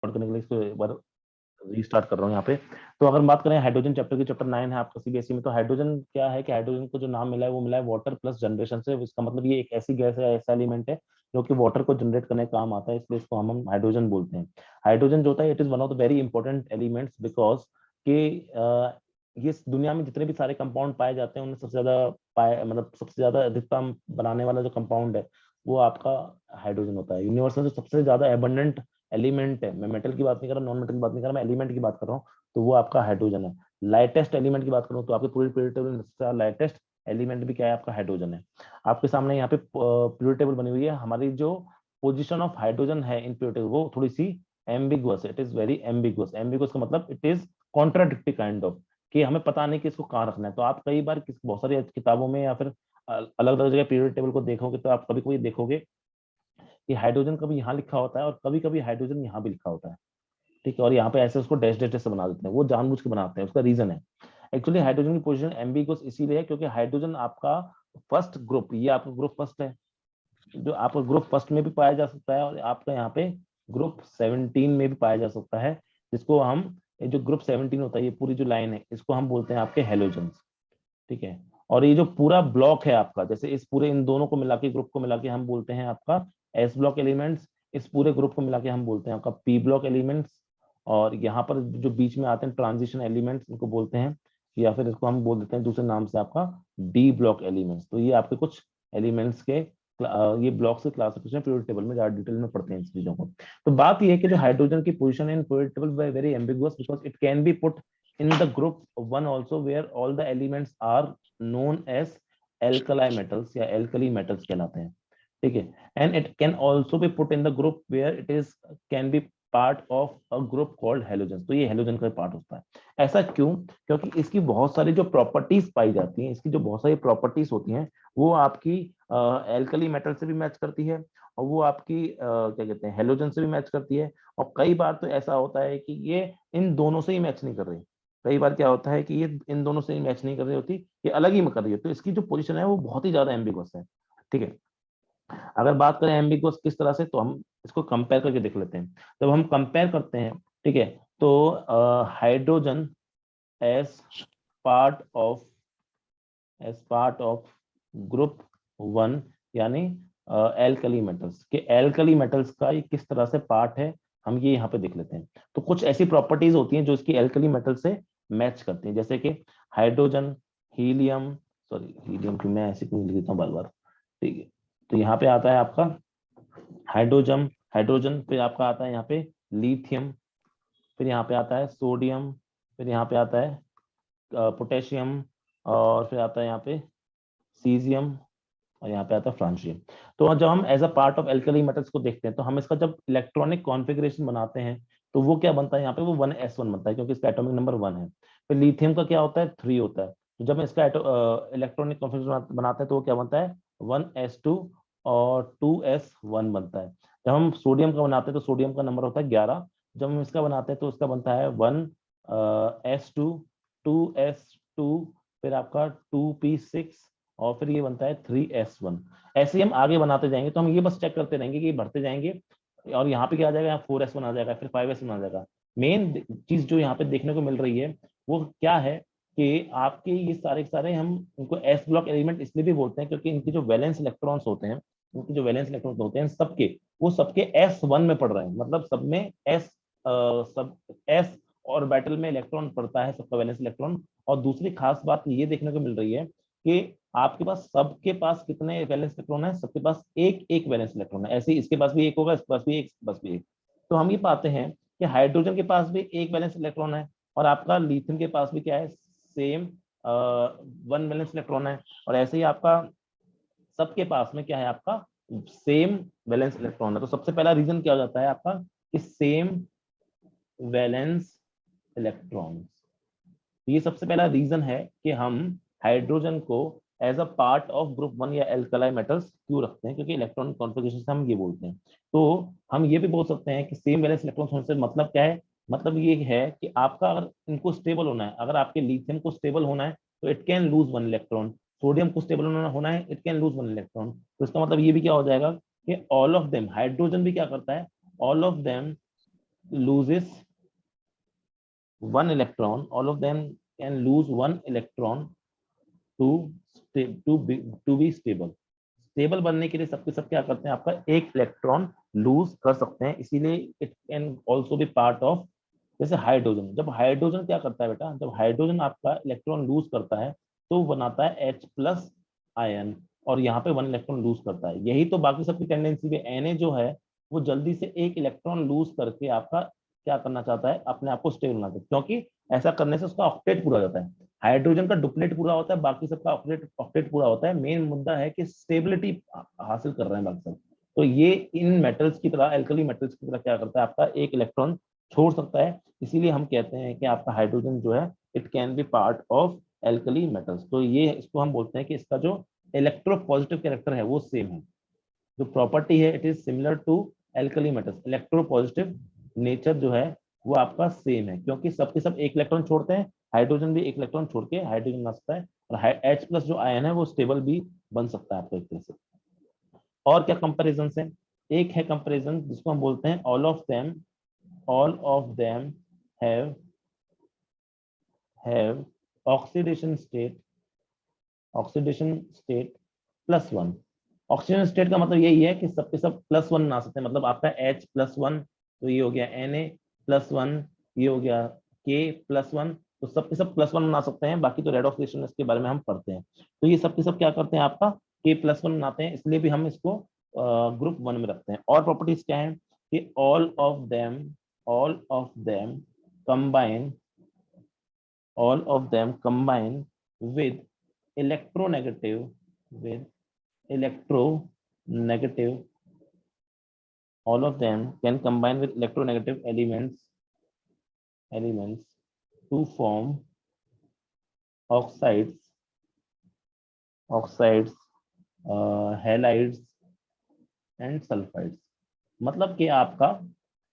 करने के लिए इसको एक बार रीस्टार्ट कर रहा हूँ यहाँ पे। तो अगर बात करें हाइड्रोजन चैप्टर की, चैप्टर 9 है आपका सीबीएसई में, तो हाइड्रोजन क्या है कि हाइड्रोजन को जो नाम मिला है वो मिला है वाटर प्लस जनरेशन से। इसका मतलब ये एक ऐसी गैस है, ऐसा एलिमेंट है जो कि वाटर को जनरेट करने का काम आता है, इसलिए इसको हम हाइड्रोजन बोलते हैं। हाइड्रोजन जो होता है it is one of the very important elements, because कि ये इस दुनिया में जितने भी सारे कंपाउंड पाए जाते हैं उनमें सबसे ज्यादा पाए मतलब सबसे ज्यादा अधिकतम बनाने वाला जो कंपाउंड है वो आपका हाइड्रोजन होता है। यूनिवर्स में जो सबसे ज्यादा एबंडेंट एलिमेंट है, मैं मेटल की बात नहीं कर रहा, नॉन मेटल की बात नहीं कर रहा, मैं एलिमेंट की बात कर रहा हूँ, तो वो आपका हाइड्रोजन है। लाइटेस्ट एलिमेंट की बात करूँ तो आपके पूरी पीरियड टेबल में लाइटेस्ट एलिमेंट भी क्या है, आपका हाइड्रोजन है। आपके सामने यहाँ पे पीरियड टेबल बनी हुई है। हमारी जो पोजिशन ऑफ हाइड्रोजन है इन पीरियड टेबल वो थोड़ी सी एम्बिगुअस है, it is very ambiguous. Ambiguous का मतलब it is contradictory kind of, कि हमें पता नहीं कि इसको कहाँ रखना है। तो आप कई बार बहुत सारी किताबों में या फिर अलग अलग जगह पीरियड टेबल को देखोगे तो आप कभी कभी देखोगे कि हाइड्रोजन कभी यहाँ लिखा होता है और कभी कभी हाइड्रोजन यहाँ भी लिखा होता है, ठीक है, और यहाँ पे ऐसे उसको डैश डैश से बना देते हैं, वो जानबूझ के बनाते हैं, उसका रीजन है। एक्चुअली हाइड्रोजन की पोजीशन एम्बिगुअस इसीलिए है क्योंकि हाइड्रोजन आपका फर्स्ट ग्रुप, ये आपका ग्रुप फर्स्ट है, जो आपका ग्रुप फर्स्ट में भी पाया जा सकता है और आपका यहाँ पे ग्रुप 17 में भी पाया जा सकता है, जिसको हम, ये जो ग्रुप 17 होता है, ये पूरी जो लाइन है इसको हम बोलते हैं आपके हेलोजेंस, ठीक है। और ये जो पूरा ब्लॉक है आपका, जैसे इस पूरे इन दोनों को मिला के, ग्रुप को मिला के हम बोलते हैं आपका एस ब्लॉक एलिमेंट्स, इस पूरे ग्रुप को मिला के हम बोलते हैं आपका पी ब्लॉक एलिमेंट्स, और यहाँ पर जो बीच में आते हैं ट्रांजिशन एलिमेंट्स इनको बोलते हैं, या फिर इसको हम बोल देते हैं दूसरे नाम से आपका डी ब्लॉक एलिमेंट्स। तो ये आपके कुछ एलिमेंट्स के ये ब्लॉक्स के क्लासिफिकेशन पीरियड टेबल में ज्यादा डिटेल में पढ़ते हैं इस चीजों को। तो बात ये है कि जो हाइड्रोजन की position in period table very ambiguous because it can be put in the group 1 also where all the elements are known as alkali metals या alkali metals कहलाते हैं, ठीक है। And it can also be put in the group where it is can be part of a group called halogen, तो ये halogen का part होता है। ऐसा क्यों? क्योंकि इसकी बहुत सारी जो प्रॉपर्टीज पाई जाती हैं, इसकी जो बहुत सारी प्रॉपर्टीज होती हैं वो आपकी एल्कली मेटल से भी मैच करती है, और वो आपकी क्या कहते हैं हेलोजन से भी मैच करती है। और कई बार तो ऐसा होता है कि ये इन दोनों से ही मैच नहीं कर रही, कई बार क्या होता है कि ये इन दोनों से मैच नहीं कर रही होती, ये अलग ही में कर रही होती, तो इसकी जो पोजीशन है वो बहुत ही ज्यादा एम्बिगुअस है, ठीक है। अगर बात करें एम्बिगुअस किस तरह से, तो हम इसको कंपेयर करके देख लेते हैं। जब हम कंपेयर करते हैं, ठीक है, तो hydrogen as part of group 1 यानी एल्कली मेटल्स के, एल्कली मेटल्स का ये किस तरह से पार्ट है हम ये यहाँ पे देख लेते हैं। तो कुछ ऐसी प्रॉपर्टीज होती हैं जो इसकी एल्कली मेटल से मैच करती हैं, जैसे कि हाइड्रोजन, हीलियम, सॉरी हीलियम की मैं ऐसे क्यों लिख देता हूँ बार बार, ठीक है। तो यहाँ पे आता है आपका हाइड्रोजन, हाइड्रोजन फिर आपका आता है यहाँ पे लिथियम, फिर यहाँ पे आता है सोडियम, फिर यहाँ पे आता है पोटेशियम, और फिर आता है यहाँ पे सीजियम, और यहाँ पे आता है फ्रांशियम। तो जब हम as a part of alkali metals को देखते हैं तो हम इसका जब इलेक्ट्रॉनिक कॉन्फ़िगरेशन बनाते हैं तो वो क्या बनता है, यहाँ पे वो 1s1 बनता है क्योंकि इसका एटॉमिक नंबर 1 है। फिर लिथियम का क्या होता है, 3 होता है। तो जब इसका इलेक्ट्रॉनिक कॉन्फ़िगरेशन बनाते हैं तो वो क्या बनता है, 1s2 और 2s1 बनता है। जब हम सोडियम का बनाते हैं तो सोडियम का नंबर होता है 11। जब हम इसका बनाते हैं तो उसका बनता है 1s2, 2s2, फिर आपका 2p6, और फिर ये बनता है 3s1। ऐसे ही हम आगे बनाते जाएंगे, तो हम ये बस चेक करते रहेंगे कि ये बढ़ते जाएंगे, और यहाँ पे क्या आ जाएगा, यहाँ 4s1 आ जाएगा, फिर 5s1 आ जाएगा। मेन चीज जो यहाँ पे देखने को मिल रही है वो क्या है कि आपके ये सारे सारे हम इनको एस ब्लॉक एलिमेंट इसलिए भी बोलते हैं क्योंकि इनके जो वैलेंस इलेक्ट्रॉन्स होते हैं, उनके जो वैलेंस इलेक्ट्रॉन्स होते हैं सबके, वो सबके s1 में पड़ रहे हैं, मतलब सब में सब एस ऑर्बिटल में इलेक्ट्रॉन पड़ता है, सबका वैलेंस इलेक्ट्रॉन। और दूसरी खास बात ये देखने को मिल रही है कि आपके पास सबके पास कितने वैलेंस इलेक्ट्रॉन है, सबके पास एक एक वैलेंस इलेक्ट्रॉन है। ऐसे ही इसके पास भी एक होगा, इसके पास भी एक, इसके पास भी एक। तो हम ये पाते हैं कि हाइड्रोजन के पास भी एक वैलेंस इलेक्ट्रॉन है, और आपका लिथियम के पास भी क्या है, सेम 1 वैलेंस इलेक्ट्रॉन है। और ऐसे ही आपका सबके पास में क्या है, आपका सेम वैलेंस इलेक्ट्रॉन है। तो सबसे पहला रीजन क्या हो जाता है आपका कि सेम वैलेंस इलेक्ट्रॉन, ये सबसे पहला रीजन है कि हम हाइड्रोजन को as a part of group 1 या एल्कलाई मेटल्स क्यों रखते हैं, क्योंकि इलेक्ट्रॉनिक कॉन्फ़िगरेशन से हम ये बोलते हैं। तो हम ये भी बोल सकते हैं कि सेम वैलेंस इलेक्ट्रॉन होने से मतलब क्या है, मतलब ये है कि आपका अगर इनको स्टेबल होना है, अगर आपके लिथियम को स्टेबल होना है तो it can lose 1 electron, sodium को स्टेबल होना है इट कैन लूज 1 इलेक्ट्रॉन। तो इसका मतलब ये भी क्या हो जाएगा कि ऑल ऑफ देम, हाइड्रोजन भी क्या करता है, all of them loses one electron, all of them can lose one electron to be stable. Stable बनने के लिए सबके सब क्या करते हैं, आपका एक इलेक्ट्रॉन लूज कर सकते हैं, इसीलिए it can also B part of, जैसे हाइड्रोजन, जब हाइड्रोजन क्या करता है बेटा, जब हाइड्रोजन आपका इलेक्ट्रॉन लूज करता है तो बनाता है H प्लस आयन, और यहाँ पे वन इलेक्ट्रॉन लूज करता है। यही तो बाकी सबकी टेंडेंसी है, Na जो है वो जल्दी से एक इलेक्ट्रॉन लूज करके आपका क्या करना चाहता है, अपने आप को स्टेबल बनाना चाहता है, क्योंकि ऐसा करने से उसका ऑक्टेट पूरा हो जाता है। हाइड्रोजन का डुप्लेट पूरा होता है, बाकी सबका ऑक्टेट ऑक्टेट पूरा होता है। मेन मुद्दा है कि स्टेबिलिटी हासिल कर रहे हैं बाकी सब। तो ये इन मेटल्स की तरह, एल्कली मेटल्स की तरह क्या करता है, आपका एक इलेक्ट्रॉन छोड़ सकता है। इसीलिए हम कहते हैं कि आपका हाइड्रोजन जो है it can be part of alkali metals. तो ये इसको हम बोलते हैं कि इसका जो इलेक्ट्रोपॉजिटिव कैरेक्टर है वो सेम है, जो प्रॉपर्टी है it is similar to alkali metals. Electropositive nature जो है वो आपका सेम है, क्योंकि सबके सब एक इलेक्ट्रॉन छोड़ते हैं, हाइड्रोजन भी एक इलेक्ट्रॉन छोड़ के हाइड्रोजन बना सकता है, और H प्लस जो आयन है वो स्टेबल भी बन सकता है आपको एक तरह से। और क्या कंपेरिजन है, एक है कंपेरिजन जिसको हम बोलते हैं all of them have oxidation state +1। Oxygen state का मतलब यही है कि सबके सब +1 बना सकते हैं, मतलब आपका H +1, तो ये हो गया Na+1, ये हो गया K+1, तो सबके सब +1 बना सकते हैं। बाकी तो रेड ऑक्सीडेशन इसके बारे में हम पढ़ते हैं। तो ये सबके सब क्या करते हैं, आपका K+1 बनाते हैं, इसलिए भी हम इसको ग्रुप 1 में रखते हैं। और प्रॉपर्टीज क्या है कि all of them combine with electronegative with electronegative all of them can combine with electronegative elements to form oxides halides and sulfides। मतलब कि आपका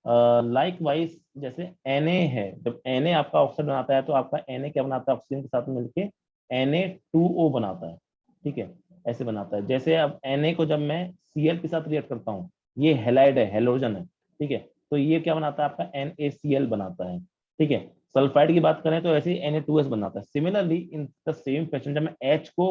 लाइक वाइज जैसे Na है, जब Na आपका ऑक्साइड बनाता है तो आपका Na क्या बनाता है, ऑक्सीजन के साथ मिलके Na2O बनाता है, ठीक है, ऐसे बनाता है। जैसे अब Na को जब मैं Cl के साथ रिएक्ट करता हूँ, ये हेलाइड है, हेलोजन है, ठीक है, तो ये क्या बनाता है, आपका NaCl बनाता है, ठीक है। सल्फाइड की बात करें तो ऐसे ही Na2S बनाता है। Similarly in the same fashion जब मैं H को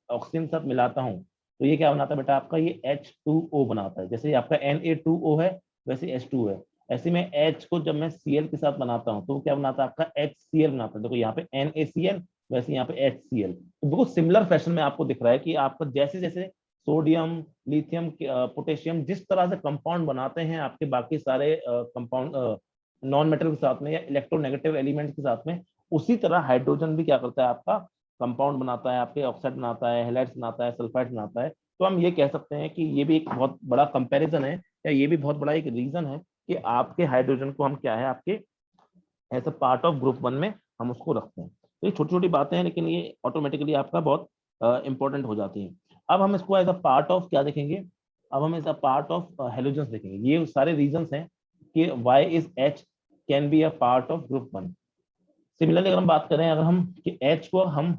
ऑक्सीजन के साथ मिलाता हूँ तो ये क्या बनाता है बेटा, आपका ये H2O बनाता है। जैसे आपका Na2O है वैसे H2 है। ऐसे में H को जब मैं Cl के साथ बनाता हूँ तो क्या बनाता है, आपका HCl बनाता है। देखो यहाँ पे NaCl, वैसे यहाँ पे HCl, तो बिल्कुल सिमिलर फैशन में आपको दिख रहा है कि आपका जैसे जैसे सोडियम, लिथियम, पोटेशियम जिस तरह से कंपाउंड बनाते हैं आपके बाकी सारे कंपाउंड नॉन मेटल के साथ में या इलेक्ट्रोनेगेटिव एलिमेंट्स के साथ में, उसी तरह हाइड्रोजन भी क्या करता है, आपका कंपाउंड बनाता है, आपके ऑक्साइड बनाता है, हेलाइड्स बनाता है, सल्फाइड बनाता है। तो हम ये कह सकते हैं कि ये भी एक बहुत बड़ा कंपैरिजन है, या ये भी बहुत बड़ा एक रीजन है कि आपके हाइड्रोजन को हम क्या है, आपके as a part of group 1 में हम उसको रखते हैं। तो ये छोटी छोटी बातें हैं, लेकिन ये ऑटोमेटिकली आपका बहुत इंपॉर्टेंट हो जाती हैं। अब हम इसको एज अ पार्ट ऑफ क्या देखेंगे, अब हम as a part of halogens देखेंगे। ये सारे रीजंस हैं कि why is H can be a part of group 1। Similarly अगर हम बात करें, अगर हम कि H को हम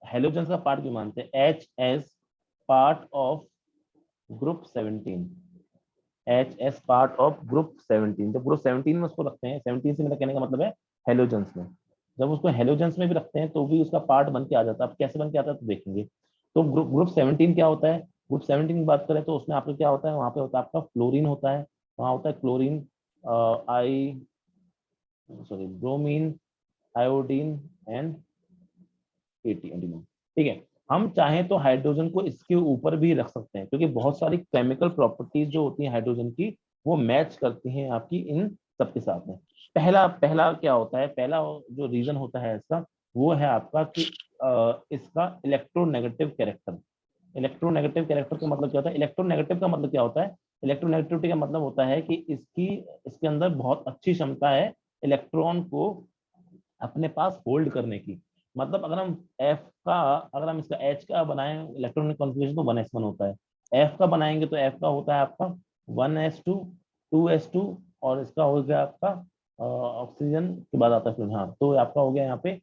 हेलोजेंस का पार्ट क्यों मानते हैं, H as part of group 17, H as part of group 17। जब ग्रुप 17 में उसको रखते हैं, 17 से मेरा कहने का मतलब है हेलोजेंस में, जब उसको हेलोजेंस में भी रखते हैं तो भी उसका पार्ट बन के आ जाता है। अब कैसे बन के आता है तो देखेंगे। तो ग्रुप 17 क्या होता है, ग्रुप 17 की बात करें तो उसमें आपका क्या होता है, वहां पे होता है आपका फ्लोरीन होता है, वहां होता है chlorine, I sorry bromine, iodine and ATM, ठीक है। हम चाहें तो हाइड्रोजन को इसके ऊपर भी रख सकते हैं, क्योंकि बहुत सारी केमिकल प्रॉपर्टीज जो होती हैं हाइड्रोजन की वो मैच करती हैं आपकी इन सबके साथ में। पहला पहला क्या होता है, पहला जो रीजन होता है इसका वो है आपका कि इसका इलेक्ट्रोनेगेटिव कैरेक्टर। इलेक्ट्रोनेगेटिव कैरेक्टर का मतलब क्या होता है, इलेक्ट्रोनेगेटिव का मतलब क्या होता है, इलेक्ट्रोनेगेटिविटी का मतलब होता है कि इसके अंदर बहुत अच्छी क्षमता है इलेक्ट्रॉन को अपने पास होल्ड करने की। मतलब अगर हम एफ का, अगर हम इसका एच का बनाए इलेक्ट्रॉनिक कॉन्फ़िगरेशन तो 1s1 होता है, एफ का बनाएंगे तो एफ का होता है आपका 1s2 2s2, और इसका हो गया आपका ऑक्सीजन के बाद आता है फिर, हाँ तो आपका हो गया यहाँ पे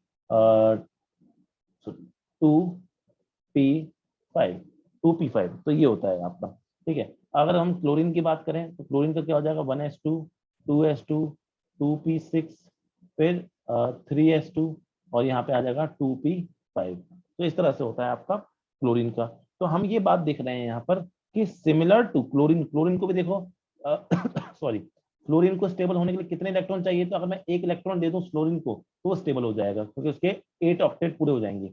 2p5 2p5, तो ये होता है आपका, ठीक है। अगर हम क्लोरीन की बात करें तो क्लोरीन का क्या हो जाएगा 1s2 2s2, 2p6, फिर 3s2 और यहाँ पे आ जाएगा 2p5। तो इस तरह से होता है आपका क्लोरीन का। तो हम ये बात देख रहे हैं यहाँ पर कि सिमिलर टू क्लोरीन, क्लोरीन को भी देखो सॉरी, क्लोरीन को स्टेबल होने के लिए कितने इलेक्ट्रॉन चाहिए, तो अगर मैं एक इलेक्ट्रॉन दे दूं क्लोरीन को तो वो स्टेबल हो जाएगा, क्योंकि उसके 8 ऑक्टेट पूरे हो जाएंगे।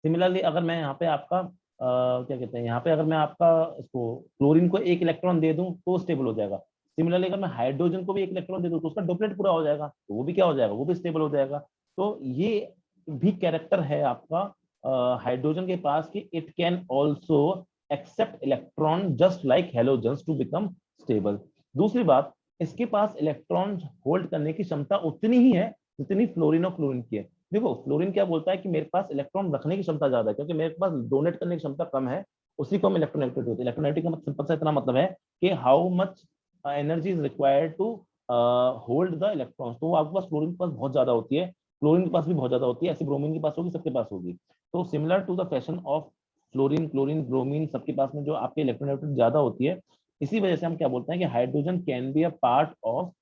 सिमिलरली अगर मैं यहाँ पे आपका क्या कहते हैं, यहाँ पे अगर मैं आपका इसको क्लोरीन को एक इलेक्ट्रॉन दे दूं तो स्टेबल हो जाएगा। सिमिलरली अगर मैं हाइड्रोजन को भी एक इलेक्ट्रॉन दे दूं तो उसका डुप्लेट पूरा हो जाएगा, तो वो भी क्या हो जाएगा, वो भी स्टेबल हो जाएगा। तो ये भी कैरेक्टर है आपका हाइड्रोजन के पास कि it can also accept electron just like halogens to become stable. दूसरी बात, इसके पास इलेक्ट्रॉन होल्ड करने की क्षमता उतनी ही है जितनी फ्लोरीन और क्लोरीन की है। देखो फ्लोरीन क्या बोलता है कि मेरे पास इलेक्ट्रॉन रखने की क्षमता ज्यादा है, क्योंकि मेरे पास डोनेट करने की क्षमता कम है, उसी को हम इलेक्ट्रोनेगेटिविटी होती है। इलेक्ट्रोनेगेटिविटी का सिंपल सा इतना मतलब है कि how much energy is required to hold the electrons. तो वो आपके पास फ्लोरीन के पास बहुत ज्यादा होती है, क्लोरीन के पास भी बहुत ज्यादा होती है, ऐसी ब्रोमीन के पास होगी, सबके पास होगी। तो similar to the fashion of fluorine, chlorine, bromine, सबके पास में जो आपके इलेक्ट्रोनेगेटिविटी ज्यादा होती है, इसी वजह से हम क्या बोलते हैं कि hydrogen can be a part of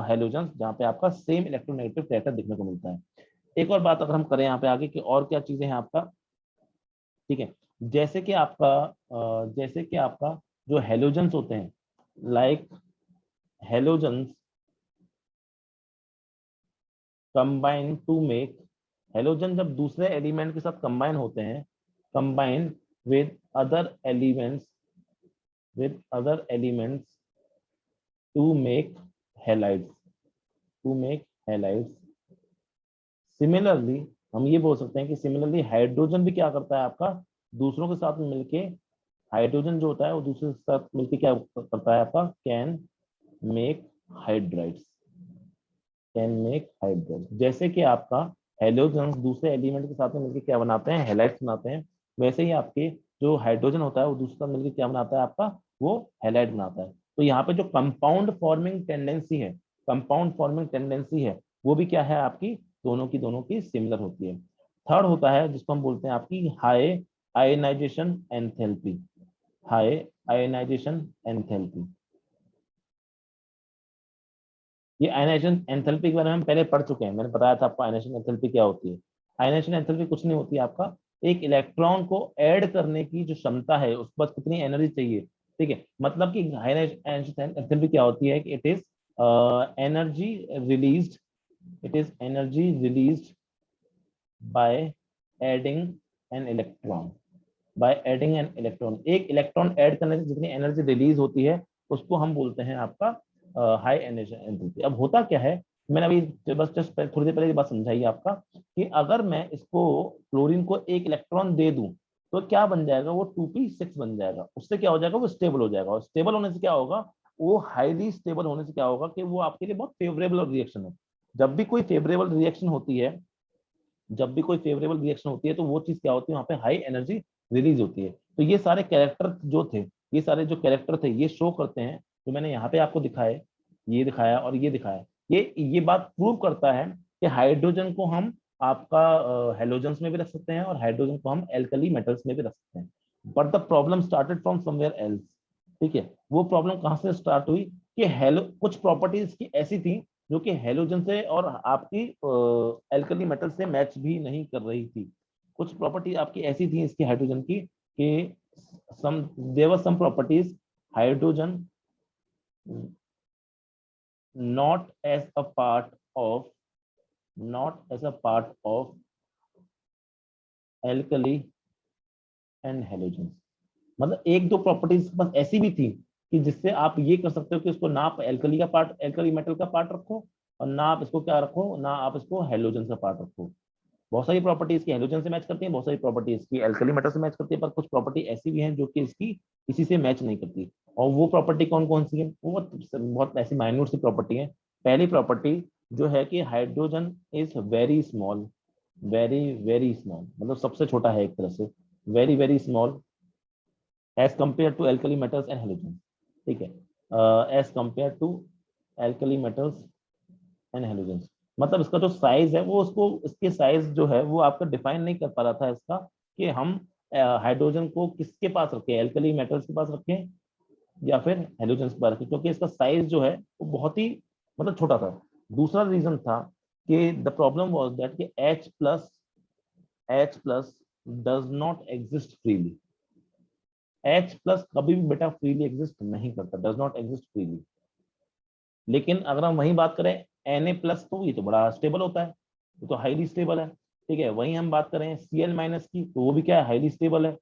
halogen, जहाँ पे आपका सेम इलेक्ट्रोनेगेटिव कैरेक्टर देखने को मिलता है। एक और बात अगर हम करें यहाँ पे आगे कि और क्या चीजें हैं आपका, ठीक है, जैसे कि आपका जो हेलोजन्स होते हैं, like halogens combine to make, halogen जब दूसरे एलिमेंट के साथ कंबाइन होते हैं, combine with other elements, to make halides, to make halides. Similarly हम ये बोल सकते हैं कि सिमिलरली हाइड्रोजन भी क्या करता है आपका, दूसरों के साथ में मिलके, हाइड्रोजन जो होता है वो दूसरे के साथ मिलके क्या करता है आपका, can make hydrides, can make hydrides. जैसे कि आपका हेलोजन दूसरे एलिमेंट के साथ में मिलकर क्या बनाते हैं, हेलाइड्स बनाते हैं, वैसे ही आपके जो हाइड्रोजन होता है वो दूसरे साथ मिलकर क्या बनाता है आपका, वो हेलाइड बनाता है। तो यहाँ पे जो कंपाउंड फॉर्मिंग टेंडेंसी है, कंपाउंड फॉर्मिंग टेंडेंसी है, वो भी क्या है आपकी, दोनों की सिमिलर होती है। थर्ड होता है जिसको हम बोलते हैं आपकी high ionization enthalpy, high ionization enthalpy. ये आयनाइजेशन एंथैल्पी के बारे में हम पहले पढ़ चुके हैं, मैंने बताया था आपको आयनाइजेशन एंथैल्पी क्या होती है। आयनाइजेशन एंथैल्पी कुछ नहीं होती है आपका, एक इलेक्ट्रॉन को ऐड करने की जो क्षमता है उस पर कितनी एनर्जी चाहिए, ठीक है। मतलब कि आयनाइजेशन एंथैल्पी क्या होती है कि it is energy released, it is energy released by adding an electron, by adding an electron. एक इलेक्ट्रॉन ऐड करने से जितनी एनर्जी रिलीज होती है उसको हम बोलते हैं आपका हाई एनर्जी एंथैल्पी। अब होता क्या है, मैंने अभी बस जस्ट थोड़ी देर पहले ये बात समझाई आपका कि अगर मैं इसको क्लोरीन को एक इलेक्ट्रॉन दे दूं तो क्या बन जाएगा, वो 2p6 बन जाएगा। उससे क्या हो जाएगा, वो स्टेबल हो जाएगा, और स्टेबल होने से क्या होगा, वो हाईली स्टेबल होने से क्या होगा कि वो आपके लिए बहुत फेवरेबल रिएक्शन है। जब भी कोई फेवरेबल रिएक्शन होती है, जब भी कोई फेवरेबल रिएक्शन होती है तो वो चीज क्या होती है, वहां पे हाई एनर्जी रिलीज होती है। तो ये सारे कैरेक्टर जो थे, ये सारे जो कैरेक्टर थे ये शो करते हैं, जो मैंने यहाँ पे आपको दिखाए, ये दिखाया और ये दिखाया, ये बात प्रूव करता है कि हाइड्रोजन को हम आपका हेलोजन्स में भी रख सकते हैं और हाइड्रोजन को हम एल्कली मेटल्स में भी रख सकते हैं। But the problem started from somewhere else, ठीक है। वो प्रॉब्लम कहाँ से स्टार्ट हुई कि हेलो कुछ प्रॉपर्टीज की ऐसी थी जो कि हेलोजन से और आपकी एल्कली मेटल से मैच भी नहीं कर रही थी। कुछ प्रॉपर्टी आपकी ऐसी थी इसकी हाइड्रोजन की कि some there were some properties hydrogen not as a part of, not as a part of alkali and halogen. मतलब एक दो प्रॉपर्टीज बस ऐसी भी थी कि जिससे आप ये कर सकते हो कि उसको ना आप एल्कली का पार्ट, एल्कली मेटल का पार्ट रखो, और ना आप इसको क्या रखो, ना आप इसको हेलोजन का पार्ट रखो। बहुत सारी प्रॉपर्टी इसकी हेलोजन से मैच करती है, बहुत सारी प्रॉपर्टी इसकी एल्कली मेटल से मैच करती है, पर कुछ प्रॉपर्टी ऐसी भी हैं जो कि इसकी किसी से मैच नहीं करती। और वो प्रॉपर्टी कौन कौन सी है, वो बहुत ऐसी माइन्यूट सी प्रॉपर्टी है। पहली प्रॉपर्टी जो है कि hydrogen is very small, very very small, मतलब सबसे छोटा है एक तरह से, very very small as compare to alkali metals and halogen, ठीक है, as compare to alkali metals and halogen. मतलब इसका जो साइज है वो उसको, इसके साइज जो है वो आपका डिफाइन नहीं कर पा रहा था इसका कि हम हाइड्रोजन को किसके पास रखें, एल्कली मेटल्स के पास रखें या फिर हेलोजन पर रखें, क्योंकि इसका साइज जो है वो बहुत ही मतलब छोटा था। दूसरा रीजन था कि द प्रॉब्लम वाज दैट कि H+ does not exist freely. H+ कभी भी बेटा फ्रीली एग्जिस्ट नहीं करता, डज नॉट एग्जिस्ट फ्रीली। लेकिन अगर हम वही बात करें Na+, तो ये तो बड़ा स्टेबल होता है, ये तो हाईली स्टेबल है। ठीक है, वहीं हम बात करें Cl- की, तो वो भी क्या है, हाईली स्टेबल है।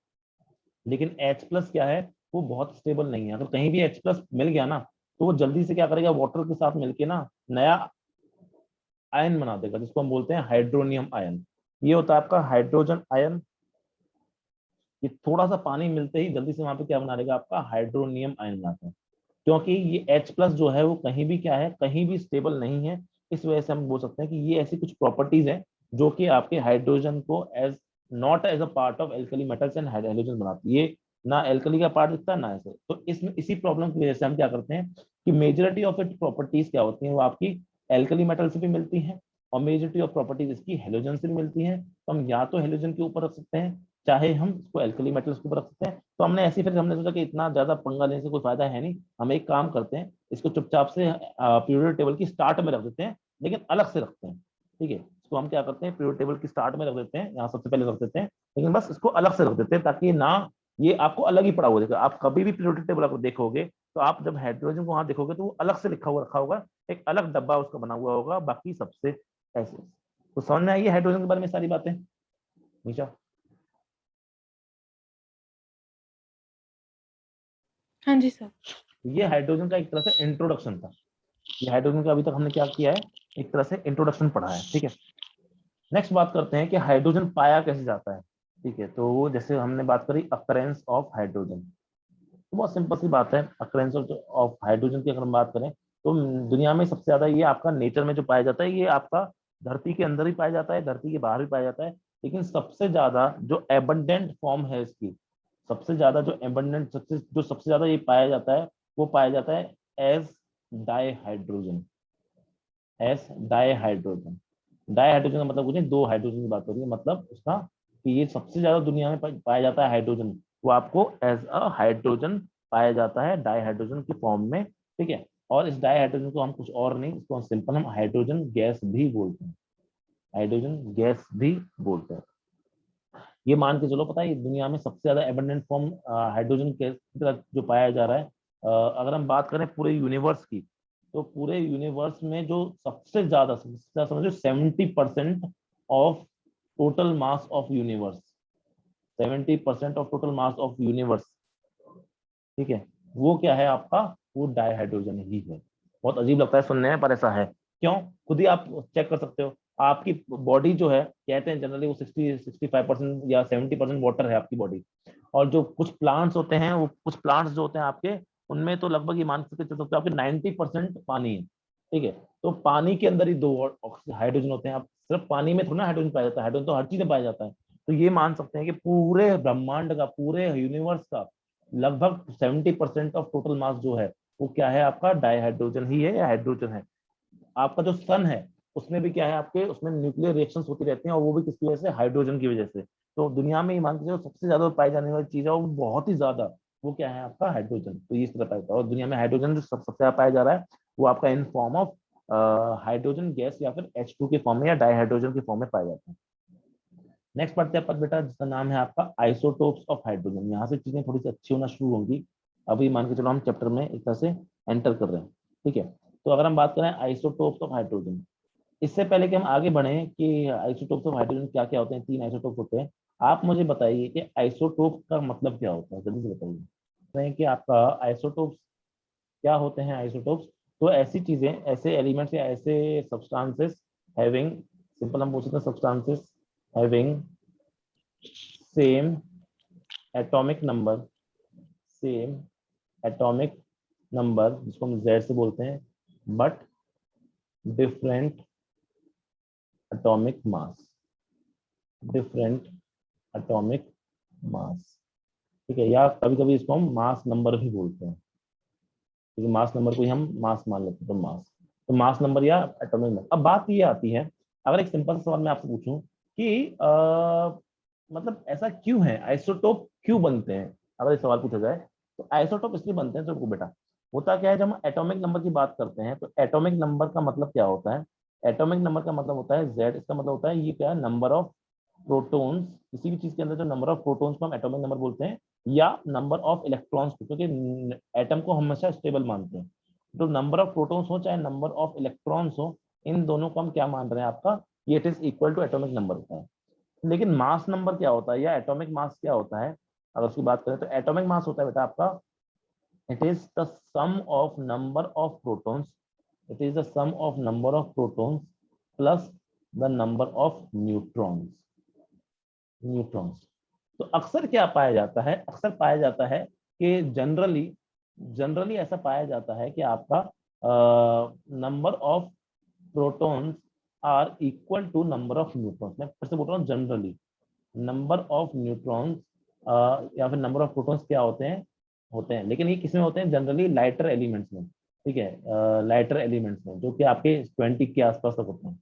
लेकिन H+ क्या है, वो बहुत स्टेबल नहीं है। अगर कहीं भी H+ मिल गया ना, तो वो जल्दी से क्या करेगा, वाटर के साथ मिलके ना नया आयन बना देगा, जिसको हम बोलते हैं हाइड्रोनियम आयन। ये होता है आपका हाइड्रोजन आयन। ये थोड़ा सा पानी मिलते ही जल्दी से वहां पे क्या बना देगा, आपका हाइड्रोनियम आयन बनाता है। क्योंकि ये H+ जो है वो कहीं भी क्या है, कहीं भी स्टेबल नहीं है। इस वजह से हम बोल सकते हैं कि ये ऐसी कुछ प्रॉपर्टीज हैं जो कि आपके हाइड्रोजन को as not as a part of alkali metals and hydrogen बनाती है। ये ना एल्कली का पार्ट दिखता है ना ऐसे। तो इसमें इसी प्रॉब्लम की वजह से हम क्या करते हैं कि मेजोरिटी ऑफ इट प्रॉपर्टीज क्या होती हैं, वो आपकी एल्कली मेटल से भी मिलती हैं, और मेजोरिटी ऑफ प्रॉपर्टीज इसकी हेलोजन से भी मिलती हैं। तो हम या तो हेलोजन के ऊपर रख सकते हैं, चाहे हम इसको एल्कली मेटल्स के ऊपर रख सकते हैं। तो हमने ऐसे फिर हमने सोचा कि इतना ज्यादा पंगा लेने से कोई फायदा है नहीं, हम एक काम करते हैं, इसको चुपचाप से पीरियोडिक टेबल की स्टार्ट में रख देते हैं, लेकिन अलग से रखते हैं। ठीक है, इसको हम क्या करते हैं, पीरियोडिक टेबल की स्टार्ट में रख देते हैं, यहाँ सबसे पहले रख देते हैं, लेकिन बस इसको अलग से रख देते हैं, ताकि ना ये आपको अलग ही पड़ा हुआ देगा। आप कभी भी पीरियोडिक टेबल आपको देखोगे, तो आप जब हाइड्रोजन को वहां देखोगे, तो वो अलग से लिखा हुआ रखा होगा, एक अलग डब्बा उसका बना हुआ होगा, बाकी सबसे ऐसे। तो समझ में आई है हाइड्रोजन के बारे में सारी बातें, नीचा? हाँ जी सर। ये हाइड्रोजन का एक तरह से इंट्रोडक्शन था। ये हाइड्रोजन का अभी तक हमने क्या किया है, एक तरह से इंट्रोडक्शन पढ़ा है। ठीक है, नेक्स्ट बात करते हैं कि हाइड्रोजन पाया कैसे जाता है। ठीक है, तो वो जैसे हमने बात करी अकरेंस ऑफ हाइड्रोजन, तो बहुत सिंपल सी बात है। अकरेंस ऑफ हाइड्रोजन की अगर हम बात करें, तो दुनिया में सबसे ज्यादा ये आपका नेचर में जो पाया जाता है, ये आपका धरती के अंदर ही पाया जाता है, धरती के बाहर भी पाया जाता है। लेकिन सबसे ज्यादा जो एबंडेंट फॉर्म है इसकी, सबसे ज्यादा जो एबंडेंट सबसे ज्यादा ये पाया जाता है, वो पाया जाता है as dihydrogen. As dihydrogen. Dihydrogen का मतलब कुछ नहीं, दो हाइड्रोजन की बात हो रही है, मतलब उसका कि ये सबसे ज्यादा दुनिया में पाया जाता है हाइड्रोजन, वो आपको एज अ हाइड्रोजन पाया जाता है डाईहाइड्रोजन की फॉर्म में। ठीक है, और इस डाईहाइड्रोजन को हम कुछ और नहीं, इसको सिंपल हम हाइड्रोजन गैस भी बोलते हैं। हाइड्रोजन गैस भी बोलते हैं। ये मान के चलो, पता है ये दुनिया में सबसे ज्यादा एबंडेंट फॉर्म हाइड्रोजन गैस की तरह जो पाया जा रहा है। अगर हम बात करें पूरे यूनिवर्स की, तो पूरे यूनिवर्स में जो सबसे ज्यादा समझो 70% of total mass of universe, 70% of total mass of universe, ठीक है, वो क्या है आपका, वो डाईहाइड्रोजन ही है। बहुत अजीब लगता है सुनने में, पर ऐसा है। क्यों, खुद ही आप चेक कर सकते हो। आपकी बॉडी जो है, कहते हैं जनरली वो 65% या 70% वाटर है आपकी बॉडी। और जो कुछ प्लांट्स होते हैं, वो कुछ प्लांट्स जो होते हैं आपके, उनमें तो लगभग ये मान के चल सकते हो आपके 90% पानी है। ठीक है, तो पानी के अंदर ही दो हाइड्रोजन होते हैं। आप सिर्फ पानी में थोड़ा ना हाइड्रोजन पाया जाता है, हाइड्रोजन तो हर चीज में पाया जाता है। तो ये मान सकते हैं कि पूरे ब्रह्मांड का, पूरे यूनिवर्स का लगभग 70% ऑफ टोटल मास जो है, वो क्या है आपका, डाईहाइड्रोजन ही है या हाइड्रोजन है। आपका जो सन है, उसमें भी क्या है आपके, उसमें न्यूक्लियर रिएक्शंस होती रहती हैं, और वो भी किसकी वजह से, हाइड्रोजन की वजह से। तो दुनिया में ये मान के चलो सबसे ज्यादा पाई जाने वाली चीज है, वो बहुत ही ज्यादा, वो क्या है आपका, हाइड्रोजन। तो इस तरह पाया जाता है, और दुनिया में हाइड्रोजन जो सबसे ज्यादा पाया जा रहा है, वो आपका in form of hydrogen gas या फिर H2 के फॉर्म में या डाईहाइड्रोजन के फॉर्म में पाया जाता है। नेक्स्ट पढ़ते हैं अपन बेटा, जिसका नाम है आपका आइसोटोप्स ऑफ हाइड्रोजन। यहाँ से चीजें थोड़ी सी अच्छी होना शुरू होंगी। अभी मान के चलो हम चैप्टर में एक तरह से एंटर कर रहे हैं। ठीक है, तो अगर हम बात करें आइसोटोप्स ऑफ हाइड्रोजन, इससे पहले कि हम आगे बढ़े कि आइसोटोप्स ऑफ हाइड्रोजन क्या क्या होते हैं, 3 आइसोटोप्स होते हैं। आप मुझे बताइए कि आइसोटोप का मतलब क्या होता है, जल्दी से बताइए। कि आपका आइसोटोप्स क्या होते हैं। आइसोटोप्स तो ऐसी चीजें, ऐसे एलिमेंट्स या ऐसे सब्सटेंसेस हैविंग, सिंपल हम बोल सकते हैं substances having same atomic number, same atomic number, जिसको हम Z से बोलते हैं, but different atomic mass, different atomic mass. ठीक है, या कभी कभी इसको हम मास नंबर भी बोलते हैं, क्योंकि मास नंबर को ही हम मास मान लेते हैं, तो मास, तो मास नंबर या एटॉमिक नंबर। अब बात ये आती है, अगर एक सिंपल सवाल मैं आपसे पूछूं कि मतलब ऐसा क्यों है, आइसोटोप क्यों बनते हैं, अगर ये सवाल पूछा जाए, तो आइसोटोप इसलिए बनते हैं, तो बेटा होता क्या है, जब हम एटॉमिक नंबर की बात करते हैं तो एटॉमिक नंबर का मतलब क्या होता है, एटॉमिक नंबर का मतलब होता है Z, इसका मतलब होता है ये क्या है, नंबर ऑफ प्रोटॉन्स, किसी भी चीज के अंदर जो नंबर ऑफ प्रोटॉन्स को हम एटॉमिक नंबर बोलते हैं, या नंबर ऑफ इलेक्ट्रॉन्स को, क्योंकि एटम को हमेशा स्टेबल मानते हैं, तो नंबर ऑफ प्रोटॉन्स हो चाहे नंबर ऑफ इलेक्ट्रॉन्स हो, इन दोनों को हम क्या मान रहे हैं आपका, ये it is equal to atomic number होता है। लेकिन मास नंबर क्या होता है या एटॉमिक मास क्या होता है, अगर उसकी बात करें तो एटॉमिक मास होता है बेटा आपका, it is the sum of number of protons, it is the sum of number of protons plus the number of neutrons। तो अक्सर क्या पाया जाता है, अक्सर पाया जाता है कि जनरली जनरली ऐसा पाया जाता है कि आपका number of protons are equal to number of neutrons. मैं फिर से बोल रहा हूँ, जनरली नंबर ऑफ न्यूट्रॉन्स या फिर नंबर ऑफ प्रोटॉन्स क्या होते हैं, लेकिन ये किसमें होते हैं, जनरली लाइटर एलिमेंट्स में, ठीक है, लाइटर एलिमेंट्स में जो कि आपके 20 के आसपास तक होते हैं।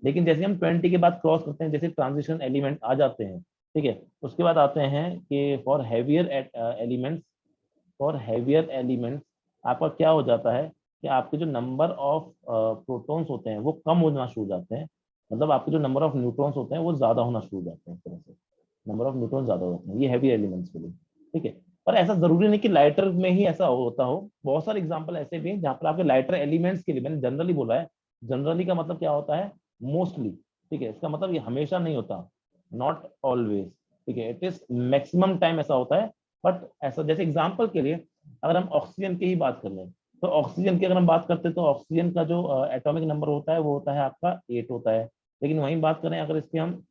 लेकिन जैसे हम 20 के बाद क्रॉस करते हैं, जैसे ट्रांजिशन एलिमेंट आ जाते हैं, ठीक है, उसके बाद आते हैं कि फॉर हैवियर एलिमेंट्स, आपका क्या हो जाता है कि आपके जो नंबर ऑफ प्रोटॉन्स होते हैं वो कम होना शुरू हो जाते हैं, मतलब आपके जो नंबर ऑफ न्यूट्रॉन्स होते हैं वो ज्यादा होना शुरू हो जाते हैं, इस तरह से नंबर ऑफ न्यूट्रॉन ज्यादा होते हैं, ये हैवी एलिमेंट्स के लिए, ठीक है। पर ऐसा जरूरी नहीं कि लाइटर में ही ऐसा होता हो, बहुत सारे एग्जांपल ऐसे भी हैं जहाँ पर आपके लाइटर एलिमेंट्स के लिए, मैंने जनरली बोला है, जनरली का मतलब क्या होता है, मोस्टली, ठीक है, इसका मतलब ये हमेशा नहीं होता, नॉट ऑलवेज, ठीक है, इट इज मैक्सिमम टाइम ऐसा होता है। बट ऐसा, जैसे एग्जाम्पल के लिए अगर हम ऑक्सीजन की ही बात कर लें, तो ऑक्सीजन की अगर हम बात करते हैं तो ऑक्सीजन का जो एटॉमिक नंबर होता है वो होता है आपका 8 होता है। लेकिन वहीं बात करें अगर इसकी हम,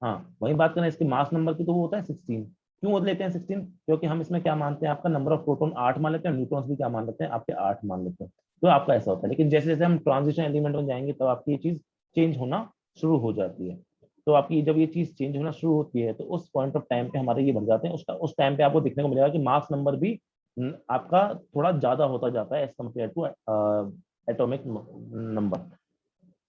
हाँ वही बात करें इसके मास नंबर की, तो वो होता है 16। क्यों लेते हैं 16, क्योंकि हम इसमें क्या मानते हैं, आपका नंबर ऑफ प्रोटॉन 8 मान लेते हैं, न्यूट्रॉन्स भी क्या मान लेते हैं, आपके 8 मान लेते हैं, तो आपका ऐसा होता है। लेकिन जैसे जैसे हम ट्रांजिशन एलिमेंट में जाएंगे तब आपकी ये चीज चेंज होना शुरू हो जाती है। तो आपकी जब ये चीज चेंज होना शुरू होती है तो उस पॉइंट ऑफ टाइम पे हमारे ये बढ़ जाते हैं, उस टाइम पे आपको दिखने को मिलेगा कि मास नंबर भी आपका थोड़ा ज्यादा होता जाता है as compare to atomic number.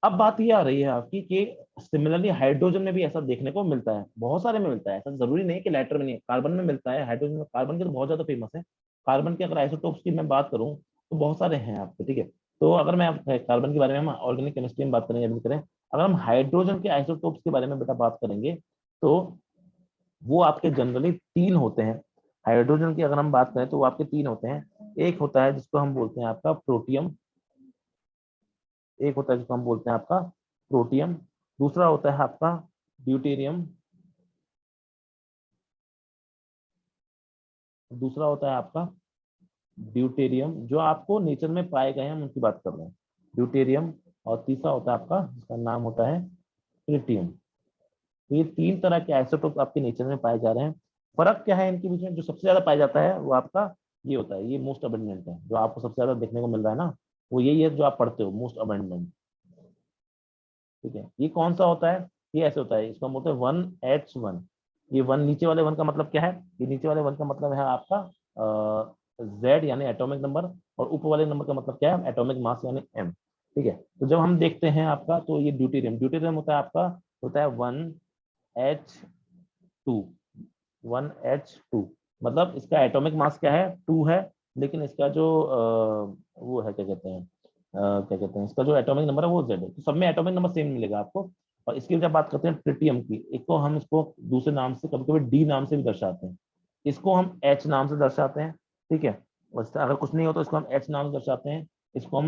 अब बात ये आ रही है आपकी कि सिमिलरली हाइड्रोजन में भी ऐसा देखने को मिलता है, बहुत सारे में मिलता है, ऐसा जरूरी नहीं है कि लाइटर में नहीं है, कार्बन में मिलता है, हाइड्रोजन में, कार्बन के तो बहुत ज्यादा फेमस है। कार्बन के अगर आइसोटोप्स की मैं बात करूं तो बहुत सारे हैं आपके, ठीक है। तो अगर मैं कार्बन के बारे में, हम ऑर्गेनिक केमिस्ट्री में बात करेंगे अभी करें, अगर हम हाइड्रोजन के आइसोटोप्स के बारे में बेटा बात करेंगे तो वो आपके जनरली 3 होते हैं। हाइड्रोजन की अगर हम बात करें तो वो आपके 3 होते हैं। एक होता है जिसको हम बोलते हैं आपका प्रोटियम, एक होता है जिसको हम बोलते हैं आपका प्रोटियम, दूसरा होता है आपका ड्यूटेरियम, दूसरा होता है आपका ड्यूटेरियम जो आपको नेचर में पाए गए हैं, हम उनकी बात कर रहे हैं, ड्यूटेरियम। और तीसरा होता है आपका जिसका नाम होता है ट्रिटियम। तो ये 3 तरह के आइसोटोप आपके नेचर में पाए जा रहे हैं। फर्क क्या है इनके बीच में, जो सबसे ज्यादा पाया जाता है वो आपका ये होता है, ये मोस्ट अबंडेंट है, जो आपको सबसे ज्यादा देखने को मिल रहा है ना, वो यही है जो आप पढ़ते हो, मोस्ट अबंडेंट, ठीक है। ये कौन सा होता है, ये ऐसे होता है, इसको हम बोलते हैं 1H1। ये वन, नीचे वाले वन का मतलब क्या है, ये नीचे वाले वन का मतलब है आपका Z यानी एटॉमिक नंबर, और ऊपर वाले नंबर का मतलब क्या है, एटॉमिक मास यानी M, ठीक है। तो जब हम देखते हैं आपका, तो ये ड्यूटेरियम, ड्यूटेरियम होता है आपका, होता है 1H2, 1H2, मतलब इसका एटॉमिक मास क्या है, 2 है, लेकिन इसका जो वो है क्या कहते हैं, क्या कहते हैं, इसका जो एटॉमिक नंबर है वो Z है, तो सब में एटॉमिक नंबर सेम मिलेगा आपको। और इसकी जब बात करते हैं ट्रिटियम की, इसको हम, इसको दूसरे नाम से कभी कभी डी नाम से भी दर्शाते हैं, इसको हम H नाम से दर्शाते हैं, ठीक है। अगर कुछ नहीं हो तो इसको हम H नाम से दर्शाते हैं, इसको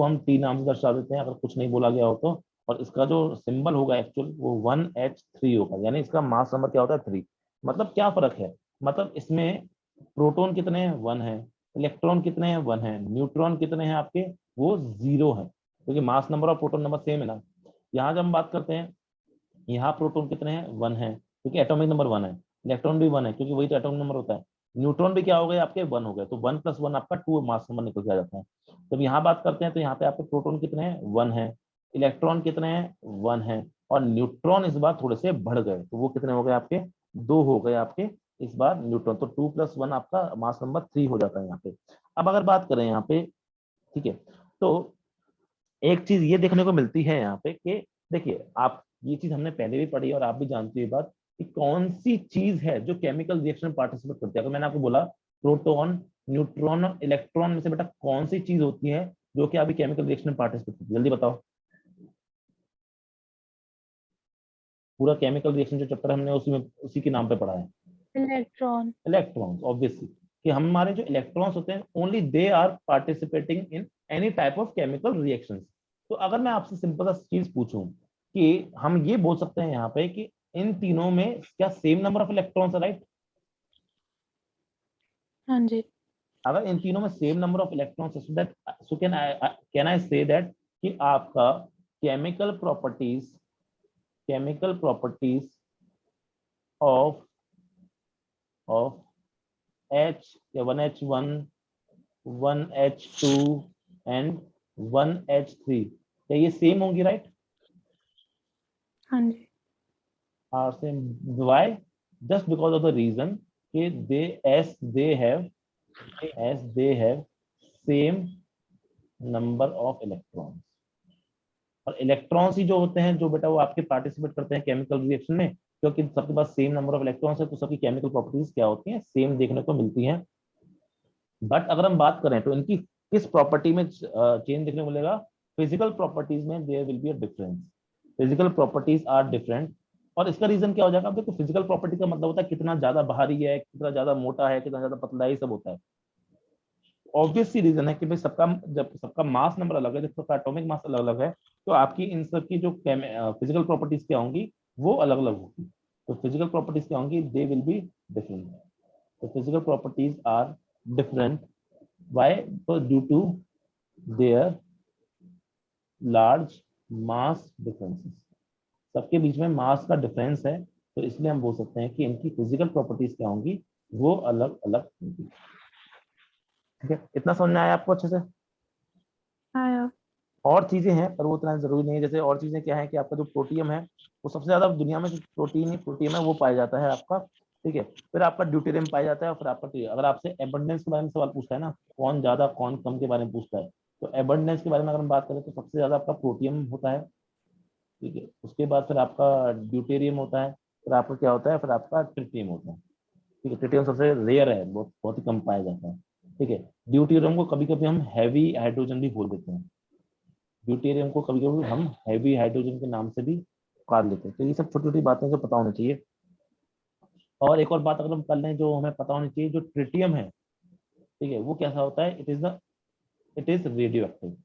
हम T नाम से दर्शा देते हैं अगर कुछ नहीं बोला गया हो तो। और इसका जो सिंबल होगा एक्चुअल वो 1H3 होगा, यानी इसका मास नंबर क्या होता है 3। मतलब क्या फर्क है, मतलब इसमें प्रोटॉन कितने हैं, 1 है, इलेक्ट्रॉन कितने हैं, 1 है, न्यूट्रॉन कितने हैं आपके, वो 0 है, क्योंकि मास नंबर और प्रोटॉन नंबर सेम है ना। यहाँ जब हम बात करते हैं, यहाँ प्रोटॉन कितने हैं, 1 है, क्योंकि एटॉमिक नंबर 1 है, इलेक्ट्रॉन भी 1 है क्योंकि वही तो एटॉमिक नंबर होता है, न्यूट्रॉन भी क्या हो गए आपके, 1 हो गए, तो 1 + 1 आपका 2 मास नंबर निकल के आ जाता है। जब यहाँ बात करते हैं तो यहाँ पे आपके प्रोटॉन कितने हैं, 1 है, इलेक्ट्रॉन कितने हैं, 1 है, और न्यूट्रॉन इस बार थोड़े से बढ़ गए, तो वो कितने हो गए आपके, 2 हो गए आपके इस बार न्यूट्रॉन, तो 2 + 1 आपका मास नंबर 3 हो जाता है यहाँ पे। अब अगर बात करें यहाँ पे, ठीक है, तो एक चीज ये देखने को मिलती है यहाँ पे कि देखिए आप, ये चीज हमने पहले भी पढ़ी और आप भी जानते हो ये बात, कि कौन सी चीज है जो केमिकल रिएक्शन में पार्टिसिपेट करती है। अगर मैंने आपको बोला प्रोटॉन, न्यूट्रॉन और इलेक्ट्रॉन में से बेटा कौन सी चीज होती है जो कि अभी केमिकल रिएक्शन में पार्टिसिपेट करती है, जल्दी बताओ। पूरा केमिकल रिएक्शन जो चैप्टर हमने उसी के नाम पे पढ़ा है, इलेक्ट्रॉन। इलेक्ट्रॉन्स। ऑब्वियसली कि हमारे जो इलेक्ट्रॉन्स होते हैं only they are participating in any type of chemical reactions. तो अगर मैं आपसे सिंपल सा चीज पूछूं कि हम ये बोल सकते हैं यहाँ पे कि इन तीनों में क्या सेम नंबर ऑफ इलेक्ट्रॉन्स है, राइट? हाँ जी। अगर इन तीनों में सेम नंबर ऑफ इलेक्ट्रॉन्स है, so can I say that कि आपका केमिकल प्रॉपर्टीज ऑफ H या 1H1, 1H2 एंड 1H3 क्या ये सेम होंगी, राइट? हाँ जी। Are same. Why? Just because of the reason कि they have same number of electrons. और इलेक्ट्रॉन्स ही जो होते हैं जो बेटा वो आपके पार्टिसिपेट करते हैं केमिकल रिएक्शन में, क्योंकि सबके पास सेम नंबर ऑफ इलेक्ट्रॉन्स है तो सबकी केमिकल प्रॉपर्टीज क्या होती हैं, सेम देखने को मिलती हैं। बट अगर हम बात करें तो इनकी किस प्रॉपर्टी में चेंज देखने को मिलेगा? फिजिकल प्रॉपर्टीज में there will be a difference. Physical properties are different. और इसका रीजन क्या हो जाएगा? अब देखो फिजिकल प्रॉपर्टी का मतलब होता है कितना ज्यादा भारी है, कितना ज्यादा मोटा है, कितना ज्यादा पतला है, ये सब होता है। ऑब्वियस सी रीजन है कि भाई जब सबका मास नंबर अलग है, जब सबका एटॉमिक मास अलग अलग है, तो आपकी इन सब की जो फिजिकल प्रॉपर्टीज क्या होंगी वो अलग अलग होगी। तो फिजिकल प्रॉपर्टीज क्या होंगी? They will be different. तो physical properties are different. Why? So due to their large mass differences। सबके बीच में मास का डिफरेंस है, तो इसलिए हम बोल सकते हैं कि इनकी फिजिकल प्रॉपर्टीज क्या होंगी, वो अलग अलग होंगी। ठीक है, इतना समझ में आया आपको अच्छे से? आया। और चीजें हैं पर वो इतना जरूरी नहीं है। जैसे और चीजें क्या है कि आपका जो प्रोटियम है वो सबसे ज्यादा दुनिया में जो प्रोटीन है वो पाया जाता है आपका। ठीक है, फिर आपका ड्यूटेरियम पाया जाता है, और फिर आपका अगर आपसे एबंडेंस के बारे में सवाल पूछता है ना, कौन ज्यादा कौन कम के बारे में पूछता है, तो एबंडेंस के बारे में अगर हम बात करें तो सबसे ज्यादा आपका प्रोटियम होता है। ठीक है, उसके बाद फिर आपका ड्यूटेरियम होता है, फिर आपका क्या होता है, फिर आपका ट्रिटियम होता है। ठीक है, ट्रिटियम सबसे रेयर है, बहुत बहुत ही कम पाया जाता है। ठीक है, ड्यूटेरियम को कभी कभी हम हैवी हाइड्रोजन भी बोल देते हैं। ड्यूटेरियम को कभी कभी हम हैवी हाइड्रोजन के नाम से भी पुकार लेते हैं। तो ये सब छोटी छोटी बातें जो पता होनी चाहिए। और एक और बात अगर हम कर लें जो हमें पता होनी चाहिए, जो ट्रिटियम है, ठीक है, वो कैसा होता है? It is radio active.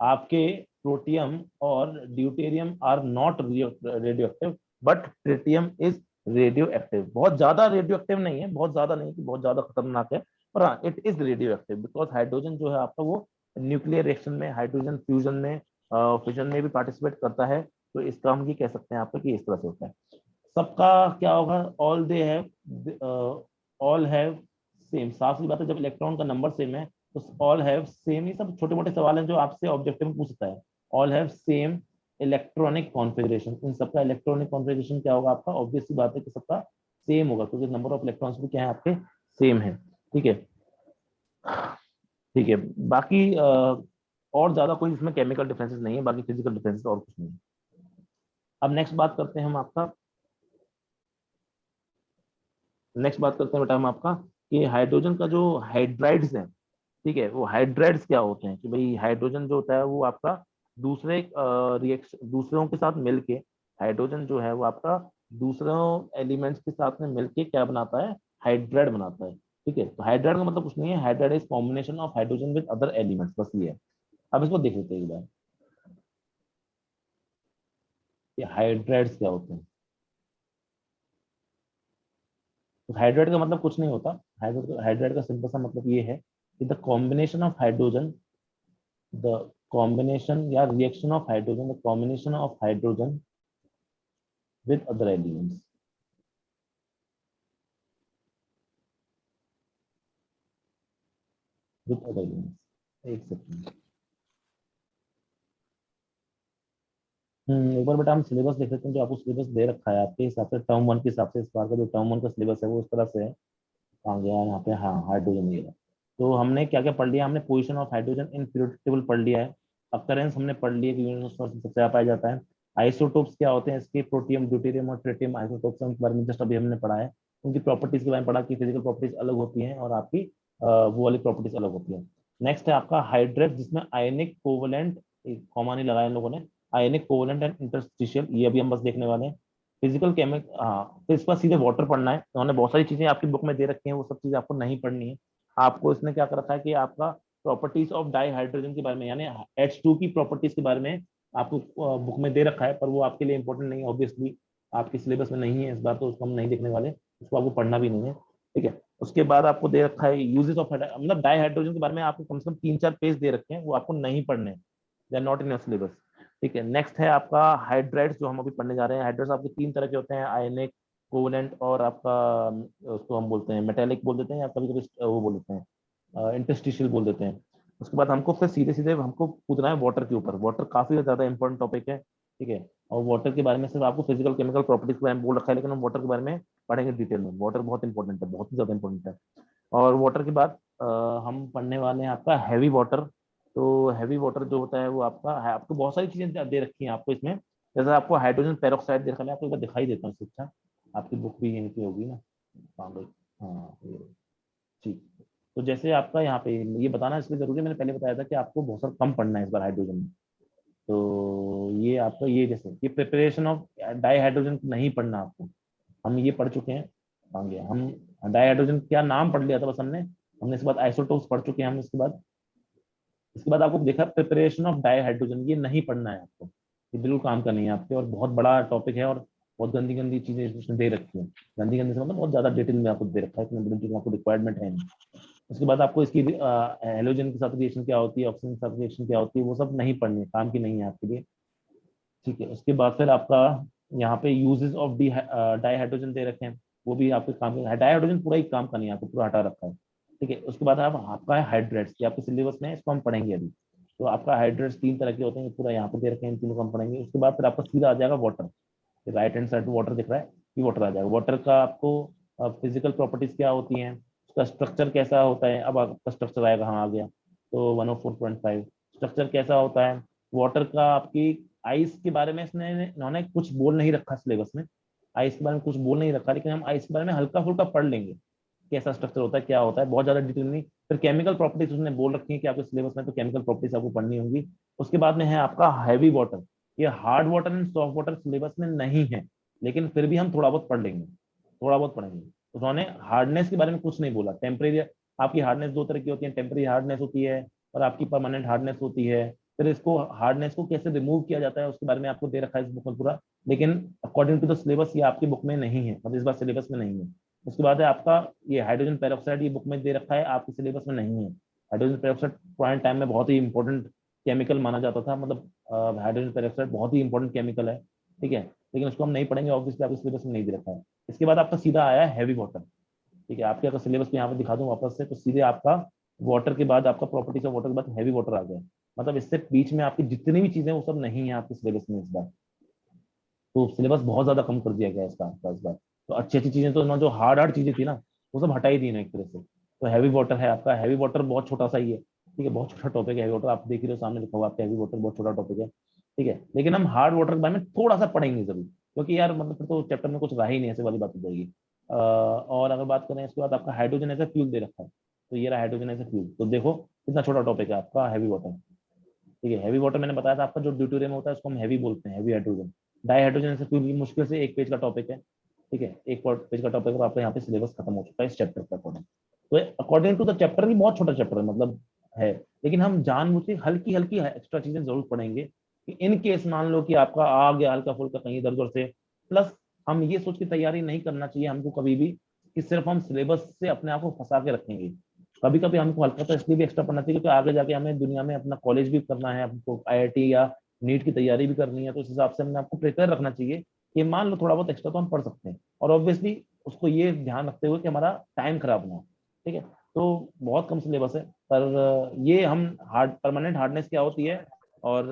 आपके प्रोटियम और deuterium are not radio active, but tritium is radio active. बहुत ज्यादा रेडियो एक्टिव नहीं है, बहुत ज्यादा नहीं कि बहुत ज्यादा खतरनाक है, पर हाँ it is radio active because hydrogen जो है आपका वो न्यूक्लियर रिएक्शन में, हाइड्रोजन फ्यूजन में, फिजन में भी पार्टिसिपेट करता है। तो इसका हम ये कह सकते हैं आपका कि इस तरह से होता है। सबका क्या होगा? All have same. साफ सी बात है, जब इलेक्ट्रॉन का नंबर सेम है तो ऑल हैव सेम। ये सब छोटे मोटे सवाल हैं जो आपसे ऑब्जेक्टिव में पूछ सकता है। All have same electronic configuration. इन सबका इलेक्ट्रॉनिक कॉन्फ़िगरेशन क्या होगा आपका? ऑब्वियस सी बात है कि सबका सेम होगा, क्योंकि नंबर ऑफ इलेक्ट्रॉन्स भी क्या है आपके? सेम है। ठीक है, ठीक है। बाकी और ज्यादा कोई इसमें केमिकल डिफरेंसेस नहीं है, बाकी फिजिकल डिफरेंसेस और कुछ नहीं है। अब नेक्स्ट बात करते हैं बेटा हम आपका कि हाइड्रोजन का जो हाइड्राइड्स है, ठीक है, वो हाइड्राइड्स क्या होते हैं? कि भाई हाइड्रोजन जो होता है वो आपका दूसरों के साथ मिलके, हाइड्रोजन जो है वो आपका दूसरों एलिमेंट्स के साथ में मिलके क्या बनाता है? हाइड्राइड बनाता है। ठीक है, तो हाइड्राइड का मतलब कुछ नहीं है, hydride is combination of hydrogen with other elements, बस ये है। अब इसको देख लेते हैं एक बार कि हाइड्राइड्स क्या होते हैं। तो हाइड्राइड का मतलब कुछ नहीं होता। हाइड्राइड का सिंपल सा मतलब ये है कि द कॉम्बिनेशन या reaction of hydrogen the combination of hydrogen with other elements. With other elements, एक सेकंड। एक बार बेटा हम सिलेबस देख लेते हैं, जो आपको सिलेबस दे रखा है आपके हिसाब से टर्म वन के हिसाब से। इस बार का जो टर्म वन का सिलेबस है वो इस तरह से है। आ गया यहाँ पे, हाँ, हाइड्रोजन ये रहा। तो हमने क्या क्या पढ़ लिया? हमने position of hydrogen in periodic table पढ़ लिया है। अकरेंस हमने पढ़ लिया कि यूनिवर्सल सबसे ज्यादा पाया जाता है। आइसोटोप्स क्या होते हैं इसके, प्रोटियम, ड्यूटेरियम और ट्रिटियम आइसोटोप्स, उनके बारे में जस्ट अभी हमने पढ़ा है। उनकी प्रॉपर्टीज के बारे में पढ़ा कि फिजिकल प्रॉपर्टीज अलग होती हैं और आपकी वो वाली प्रॉपर्टीज अलग होती है। नेक्स्ट है आपका हाइड्रेट, जिसमें आयनिक कोवलेंट, कॉमा नहीं लगाया इन लोगों ने, आयनिक कोवलेंट एंड इंटरस्टिशियल, ये अभी हम बस देखने वाले हैं। फिजिकल केमिक, हाँ, तो इस पर सीधे वाटर पढ़ना है। उन्होंने बहुत सारी चीजें आपकी बुक में दे रखी हैं, वो सब चीजें आपको नहीं पढ़नी है। आपको इसने क्या कर रखा है कि आपका प्रॉपर्टीज ऑफ डाई हाइड्रोजन के बारे में, यानी H2 की प्रॉपर्टीज के बारे में आपको बुक में दे रखा है, पर वो आपके लिए इंपॉर्टेंट नहीं है ऑब्वियसली, आपके सिलेबस में नहीं है इस बार, तो उसको हम नहीं देखने वाले, उसको आपको पढ़ना भी नहीं है, ठीक है। उसके बाद आपको दे रखा है यूजेस ऑफ, मतलब डाई हाइड्रोजन के बारे में आपको कम से कम 3-4 पेज दे रखे हैं, वो आपको नहीं पढ़ने, they are not in your syllabus, ठीक है। नेक्स्ट है आपका हाइड्रेट्स, जो हम अभी पढ़ने जा रहे हैं। हाइड्रेट्स आपके 3 तरह के होते हैं, आयनिक, कोवलेंट और आपका उसको हम बोलते हैं मेटेलिक बोल देते हैं, या कभी कभी वो बोल देते हैं इंटरस्टिशियल बोल देते हैं। उसके बाद हमको फिर सीधे सीधे हमको कूदना है वाटर के ऊपर। वाटर काफी ज्यादा इंपॉर्टेंट टॉपिक है, ठीक है। और वाटर के बारे में सिर्फ आपको फिजिकल केमिकल प्रॉपर्टीज के बारे में बोल रखा है, लेकिन हम वाटर के बारे में पढ़ेंगे डिटेल में। वाटर बहुत इंपॉर्टेंट है, बहुत ही ज्यादा इंपॉर्टेंट है। और वाटर के बाद हम पढ़ने वाले हैं आपका हैवी वाटर। तो हैवी वाटर जो होता है वो आपका है, आपको बहुत सारी चीजें दे रखी हैं आपको इसमें। जैसे आपको हाइड्रोजन पेरोक्साइड दे रखा है, मैं आपको एक बार दिखाई देता हूँ इससे अच्छा, आपकी बुक भी यहीं पे होगी ना, हाँ भाई, हाँ ये, ठीक। तो जैसे आपका यहाँ पे ये बताना इसलिए जरूरी है, मैंने पहले बताया था कि आपको बहुत सारा कम पढ़ना है इस बार हाइड्रोजन में। तो ये आपका ये जैसे ये प्रिपरेशन ऑफ डाई हाइड्रोजन नहीं पढ़ना आपको, हम ये पढ़ चुके हैं आगे। हम डाई हाइड्रोजन क्या नाम पढ़ लिया था बस हमने, हमने इसके बाद आइसोटोप्स पढ़ चुके हैं हम। इसके बाद आपको देखा प्रिपरेशन ऑफ डाई हाइड्रोजन, ये नहीं पढ़ना है आपको, ये बिल्कुल काम का नहीं है आपके, और बहुत बड़ा टॉपिक है, और बहुत गंदी गंदी चीजें इसमें दे रखी है। गंदी गंदी से मतलब बहुत ज्यादा डिटेल में आपको दे रखा है, इतने बड़ी चीज आपको रिक्वायरमेंट है नहीं। उसके बाद आपको इसकी हेलोजन के साथ रिएक्शन क्या होती है, ऑक्सीजन के साथ रिएक्शन क्या होती है, वो सब नहीं पढ़नी है, काम की नहीं है आपके लिए, ठीक है। उसके बाद फिर आपका यहाँ पे यूजेस ऑफ डाई हाइड्रोजन दे रखे हैं, वो भी आपके काम के, डाई हाइड्रोजन पूरा ही काम का नहीं है, आपको पूरा हटा रखा है, ठीक है। उसके बाद आप आपका है हाइड्रेट्स, ये आपके सिलेबस में है, इसको हम पढ़ेंगे अभी। तो आपका हाइड्रेट्स 3 तरह के होते हैं, पूरा यहाँ पे दे रखे हैं, इन तीनों को हम पढ़ेंगे। उसके बाद फिर आपका सीधा आ जाएगा water, right hand side water दिख रहा है, ये वाटर आ जाएगा। वाटर का आपको फिजिकल प्रॉपर्टीज क्या होती हैं, उसका स्ट्रक्चर कैसा होता है, अब आपका स्ट्रक्चर आएगा, हाँ आ गया, तो 104.5 स्ट्रक्चर कैसा होता है वाटर का। आपकी आइस के बारे में इसने इन्होंने कुछ बोल नहीं रखा सिलेबस में, आइस के बारे में कुछ बोल नहीं रखा, लेकिन हम आइस के बारे में हल्का फुल्का पढ़ लेंगे, कैसा स्ट्रक्चर होता है, क्या होता है, बहुत ज्यादा डिटेल नहीं। फिर केमिकल प्रॉपर्टीज उसने बोल रखी है कि आपके सिलेबस में, तो केमिकल प्रॉपर्टीज आपको पढ़नी होंगी। उसके बाद में है आपका हैवी वाटर, ये hard water and soft water syllabus में नहीं है, लेकिन फिर भी हम थोड़ा बहुत पढ़ लेंगे, थोड़ा बहुत पढ़ेंगे। उन्होंने हार्डनेस के बारे में कुछ नहीं बोला, टेम्परेरी, आपकी हार्डनेस 2 तरह की होती है, टेम्परेरी हार्डनेस होती है और आपकी परमानेंट हार्डनेस होती है। फिर इसको हार्डनेस को कैसे रिमूव किया जाता है उसके बारे में आपको दे रखा है इस बुक में पूरा, लेकिन अकॉर्डिंग टू द सिलेबस ये आपकी बुक में नहीं है, मतलब इस बार सिलेबस में नहीं है। उसके बाद है आपका ये हाइड्रोजन पेरोक्साइड, ये बुक में दे रखा है, आपके सिलेबस में नहीं है। हाइड्रोजन पेरोक्साइड पुराने टाइम में बहुत ही इंपॉर्टेंट केमिकल माना जाता था, मतलब हाइड्रोजन पेरोक्साइड बहुत ही इंपॉर्टेंट केमिकल है, ठीक है, लेकिन उसको हम नहीं पढ़ेंगे, ऑब्वियसली आपके सिलेबस में नहीं दे रखा है। इसके बाद आपका सीधा आया है हैवी वाटर, ठीक है। आपके अगर सिलेबस को यहाँ पे दिखा दूं वापस से, तो सीधे आपका वाटर के बाद आपका प्रॉपर्टीज ऑफ वाटर के बाद हैवी वाटर आ गया, मतलब इससे बीच में आपकी जितनी भी चीजें वो सब नहीं है आपके सिलेबस में इस बार। तो सिलेबस बहुत ज्यादा कम कर दिया गया है इसका आपका इस बार। तो अच्छी अच्छी चीजें तो ना, जो हार्ड हार्ड चीजें थी ना, वो सब हटा ही दी ना एक तरह से। तो हैवी वाटर है आपका, हैवी वाटर बहुत छोटा सा ही है, ठीक है, बहुत छोटा टॉपिक है हैवी वाटर, आप देख ही रहे हो सामने लिखा हुआ आपका हैवी वाटर, बहुत छोटा टॉपिक है, ठीक है। लेकिन हम हार्ड वाटर के बारे में थोड़ा सा पढ़ेंगे जरूर, क्योंकि यार मतलब फिर तो चैप्टर में कुछ रहा ही नहीं, ऐसे वाली बात हो जाएगी। और अगर बात करें इसके बाद आपका हाइड्रोजन एज ए फ्यूल दे रखा है, तो ये रहा हाइड्रोजन एज ए फ्यूल। तो देखो कितना छोटा टॉपिक है आपका हैवी वाटर, ठीक है। हैवी वाटर मैंने बताया था आपका जो ड्यूटेरियम होता है उसको हम हैवी बोलते हैं, हैवी हाइड्रोजन। डाई हाइड्रोजन ऐसे कोई मुश्किल से 1 पेज का टॉपिक है, ठीक है, 1 पेज का टॉपिक, और आपका यहाँ पे सिलेबस खत्म हो चुका है इस चैप्टर का अकॉर्डिंग। तो अकॉर्डिंग टू द चैप्टर भी बहुत छोटा चैप्टर है, मतलब है, लेकिन हम जानबूझ के हल्की हल्की एक्स्ट्रा चीजें जरूर पढ़ेंगे कि इन केस मान लो कि आपका आ गया हल्का फुल्का कहीं इधर उधर से। प्लस हम ये सोच के तैयारी नहीं करना चाहिए हमको कभी भी कि सिर्फ हम सिलेबस से अपने आप को फंसा के रखेंगे। कभी कभी हमको हल्का तो इसलिए भी एक्स्ट्रा पढ़ना चाहिए क्योंकि आगे जाके हमें दुनिया में अपना कॉलेज भी करना है, हमको आईआईटी या नीट की तैयारी भी करनी है, तो उस हिसाब से हमने आपको प्रिपेयर रखना चाहिए कि मान लो थोड़ा बहुत एक्स्ट्रा तो हम पढ़ सकते हैं, और ऑब्वियसली उसको ये ध्यान रखते हुए कि हमारा टाइम खराब ना हो, ठीक है। तो बहुत कम सिलेबस है, पर ये हम हार्ड परमानेंट हार्डनेस क्या होती है और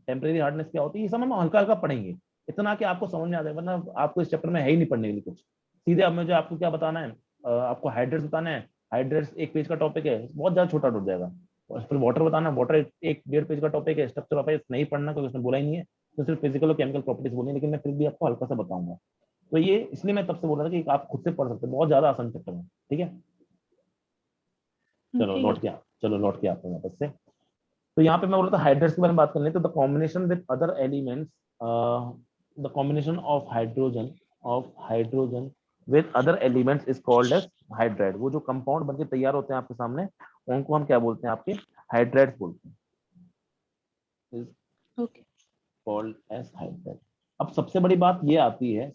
टेम्परेरी हार्डनेस क्या होती है, ये सब हम हल्का हल्का पढ़ेंगे, इतना कि आपको समझ में आ जाए, वरना आपको इस चैप्टर में है ही नहीं पढ़ने के लिए कुछ। सीधे अब मुझे आपको क्या बताना है, आपको हाइड्रेट्स बताना है, हाइड्रेट्स 1 पेज का टॉपिक है, बहुत ज्यादा छोटा टूट जाएगा। और फिर वाटर बताना, वाटर 1-1.5 पेज का टॉपिक है, स्ट्रक्चर ऑफ नहीं पढ़ना क्योंकि उसने बोला ही नहीं है, तो सिर्फ फिजिकल और केमिकल प्रॉपर्टीज बोलनी है, लेकिन मैं फिर भी आपको हल्का सा बताऊंगा। तो ये इसलिए मैं तब से बोल रहा था कि आप खुद से पढ़ सकते हैं, बहुत ज्यादा आसान चैप्टर है। ठीक है, चलो ठीक है। लौट के आते हैं वापस से। तो यहाँ पे मैं बोल रहा था हाइड्रेट्स के बारे में बात करनी है, तो the combination with other elements, the combination of hydrogen with other elements is called as hydride. वो जो कंपाउंड बनके तैयार होते हैं आपके सामने, उनको हम क्या बोलते हैं, आपके हाइड्राइड्स बोलते हैं, ओके। Called as hydride. अब सबसे बड़ी बात ये आती है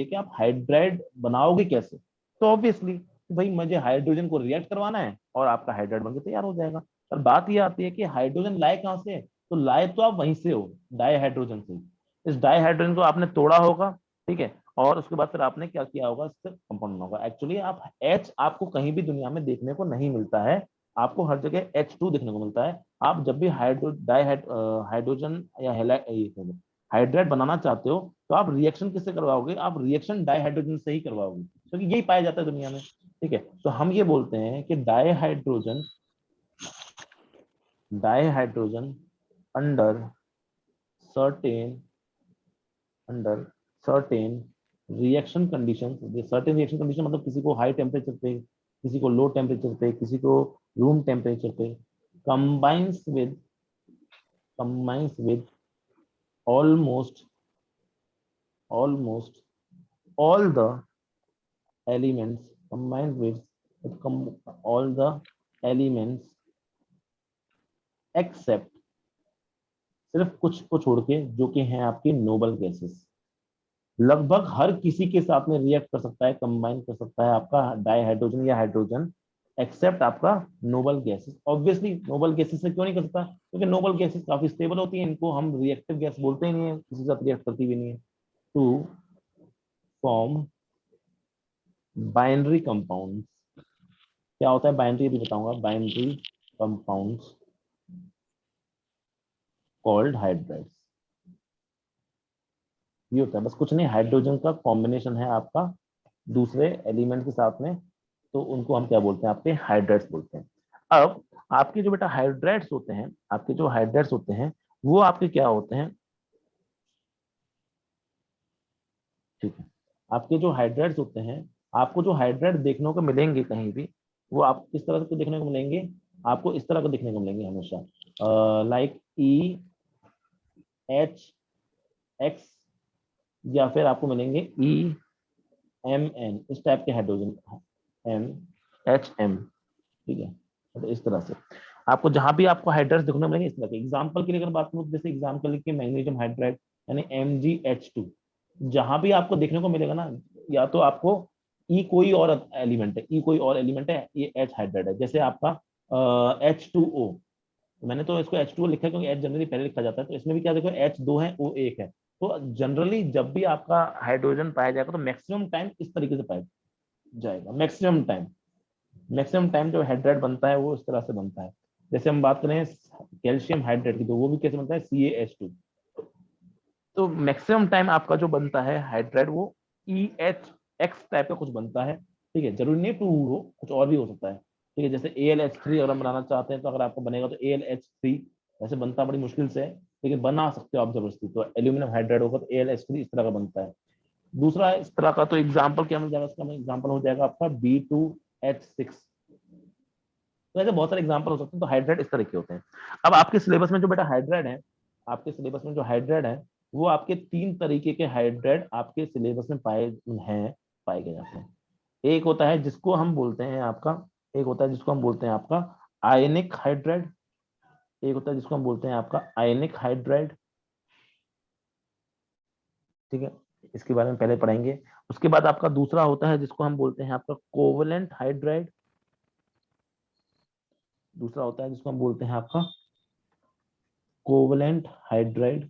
कि आप हाइड्राइड बनाओगे कैसे। तो ऑब्वियसली भाई मुझे हाइड्रोजन को रिएक्ट करवाना है और आपका हाइड्राइड बनके तैयार हो जाएगा। पर बात ये आती है कि हाइड्रोजन लाए कहाँ से, तो लाए तो आप वहीं से हो, डाईहाइड्रोजन से। इस डाईहाइड्रोजन को आपने तोड़ा होगा, ठीक है, और उसके बाद फिर आपने क्या किया होगा, इससे कंपाउंड बना होगा। एक्चुअली आप एच आपको कहीं भी दुनिया में देखने को नहीं मिलता है, आपको हर जगह H2 देखने को मिलता है। आप जब भी हाइड्रोजन या हाइड्राइड बनाना चाहते हो, तो आप रिएक्शन किससे करवाओगे, आप रिएक्शन डाईहाइड्रोजन से ही करवाओगे, क्योंकि यही पाया जाता है दुनिया में। ठीक है, तो हम ये बोलते हैं कि dihydrogen under certain certain reaction condition. Certain reaction condition मतलब किसी को हाई टेम्परेचर पे, किसी को लो टेम्परेचर पे, किसी को रूम टेम्परेचर पे, combines with almost all the elements, combined with all the elements except, सिर्फ कुछ को छोड़ के, जो कि हैं आपकी नोबल गैसेस। लगभग हर किसी के साथ में रिएक्ट कर सकता है, कंबाइन कर सकता है आपका डाईहाइड्रोजन या हाइड्रोजन, एक्सेप्ट आपका noble gases. Obviously noble gases से क्यों नहीं कर सकता, क्योंकि नोबल गैसेस काफी स्टेबल होती हैं, इनको हम रिएक्टिव गैस बोलते ही नहीं है, किसी के साथ रिएक्ट करती भी नहीं है। To form binary compound. क्या होता है बाइनरी, भी बताऊंगा। Binary compounds called hydrides. ये होता है, बस कुछ नहीं, हाइड्रोजन का कॉम्बिनेशन है आपका दूसरे एलिमेंट के साथ में, तो उनको हम क्या बोलते हैं, आपके हाइड्राइड्स बोलते हैं। अब आपके जो बेटा हाइड्राइड्स होते हैं, आपके जो हाइड्राइड्स होते हैं, वो आपके क्या होते हैं, ठीक है, आपके जो हाइड्राइड्स होते हैं, आपको जो हाइड्राइड देखने को मिलेंगे कहीं भी, वो आप किस तरह के देखने को मिलेंगे, आपको इस तरह के देखने को मिलेंगे हमेशा, लाइक EHX, या फिर आपको मिलेंगे EMN, इस टाइप के हाइड्रोजन, MHM, ठीक है। तो इस तरह से आपको जहां भी आपको हाइड्राइड्स देखने को मिलेंगे इस तरह के। एग्जांपल के लिए अगर बात करूं, जैसे एग्जांपल के मैग्नीशियम हाइड्राइड यानी MgH2, जहां भी आपको देखने को मिलेगा ना, या तो आपको ई कोई और एलिमेंट है, ये H हाइड्राइड है। जैसे आपका H2O, मैंने तो इसको H2O लिखा है क्योंकि H जनरली पहले लिखा जाता है, तो इसमें भी क्या देखो H2 है, O एक है। तो जनरली जब भी आपका हाइड्रोजन पाया जाएगा, तो मैक्सिमम टाइम इस तरीके से पाया जाएगा। मैक्सिमम टाइम जो हाइड्राइड बनता है वो इस तरह से बनता है। जैसे हम बात करें कैल्शियम हाइड्राइड की, तो वो भी कैसे बनता है, CaH2। तो मैक्सिमम टाइम आपका जो बनता है हाइड्राइड, वो EHX टाइप का कुछ बनता है। ठीक है, जरूरी नहीं 2 हो, कुछ और भी हो सकता है। ठीक है, जैसे AlH3 अगर हम बनाना चाहते हैं, तो अगर आपको बनेगा तो AlH3, वैसे बनता बड़ी मुश्किल से है, लेकिन बना सकते हो आप जबरदस्ती। तो एल्यूमिनियम हाइड्राइड होगा तो AlH3 इस तरह का बनता है। दूसरा इस तरह का, तो एग्जाम्पल क्या मिल जाएगा, इसका एग्जाम्पल हो जाएगा आपका B2H6। तो ऐसे बहुत सारे एग्जाम्पल हो सकते हैं। तो हाइड्राइड इस तरह के होते हैं। अब आपके सिलेबस में जो बेटा हाइड्राइड है, आपके सिलेबस में जो हाइड्राइड है, वो आपके 3 तरीके के हाइड्राइड आपके सिलेबस में पाए गए जाते हैं। एक होता है जिसको हम बोलते हैं आपका, आयनिक हाइड्राइड। एक होता है जिसको हम बोलते हैं आपका आयनिक हाइड्राइड, ठीक है, इसके बारे में पहले पढ़ेंगे। उसके बाद आपका दूसरा होता है जिसको हम बोलते हैं आपका कोवलेंट हाइड्राइड। दूसरा होता है जिसको हम बोलते हैं आपका कोवलेंट हाइड्राइड,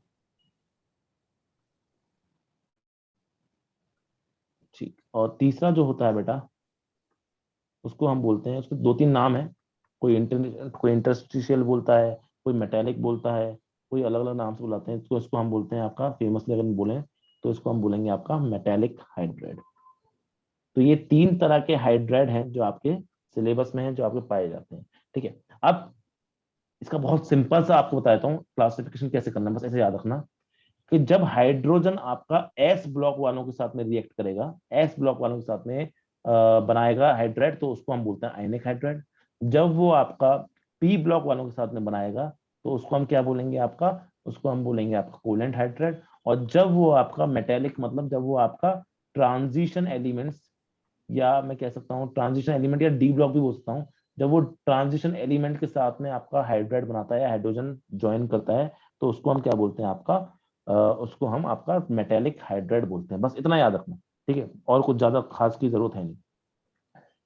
ठीक। और तीसरा जो होता है बेटा, उसको हम बोलते हैं, उसके 2-3 नाम है। कोई इंटरस्टिशियल बोलता है, कोई मेटेलिक बोलता है, कोई अलग अलग नाम से बुलाते हैं इसको। इसको हम बोलते हैं आपका, फेमसली अगर बोले तो इसको हम बोलेंगे आपका मेटेलिक हाइड्राइड। तो ये 3 तरह के हाइड्राइड हैं जो आपके सिलेबस में है, जो आपके पाए जाते हैं। ठीक है, अब इसका बहुत सिंपल सा आपको बताता हूँ क्लासिफिकेशन कैसे करना है, बस ऐसे याद रखना। कि जब हाइड्रोजन आपका एस ब्लॉक वालों के साथ में रिएक्ट करेगा, एस ब्लॉक वालों के साथ में बनाएगा हाइड्राइड, तो उसको हम बोलते हैं आयनिक हाइड्राइड। जब वो आपका पी ब्लॉक वालों के साथ में बनाएगा तो उसको हम क्या बोलेंगे आपका, उसको हम बोलेंगे आपका कोवेलेंट हाइड्राइड। और जब वो आपका मेटेलिक, मतलब जब वो आपका ट्रांजिशन एलिमेंट्स, या मैं कह सकता हूँ ट्रांजिशन एलिमेंट या डी ब्लॉक भी बोल सकता हूँ, जब वो ट्रांजिशन एलिमेंट के साथ में आपका हाइड्राइड बनाता है, हाइड्रोजन ज्वाइन करता है, तो उसको हम क्या बोलते हैं आपका, उसको हम आपका मेटेलिक हाइड्राइड बोलते हैं। बस इतना याद रखना, ठीक है, और कुछ ज्यादा खास की जरूरत है नहीं।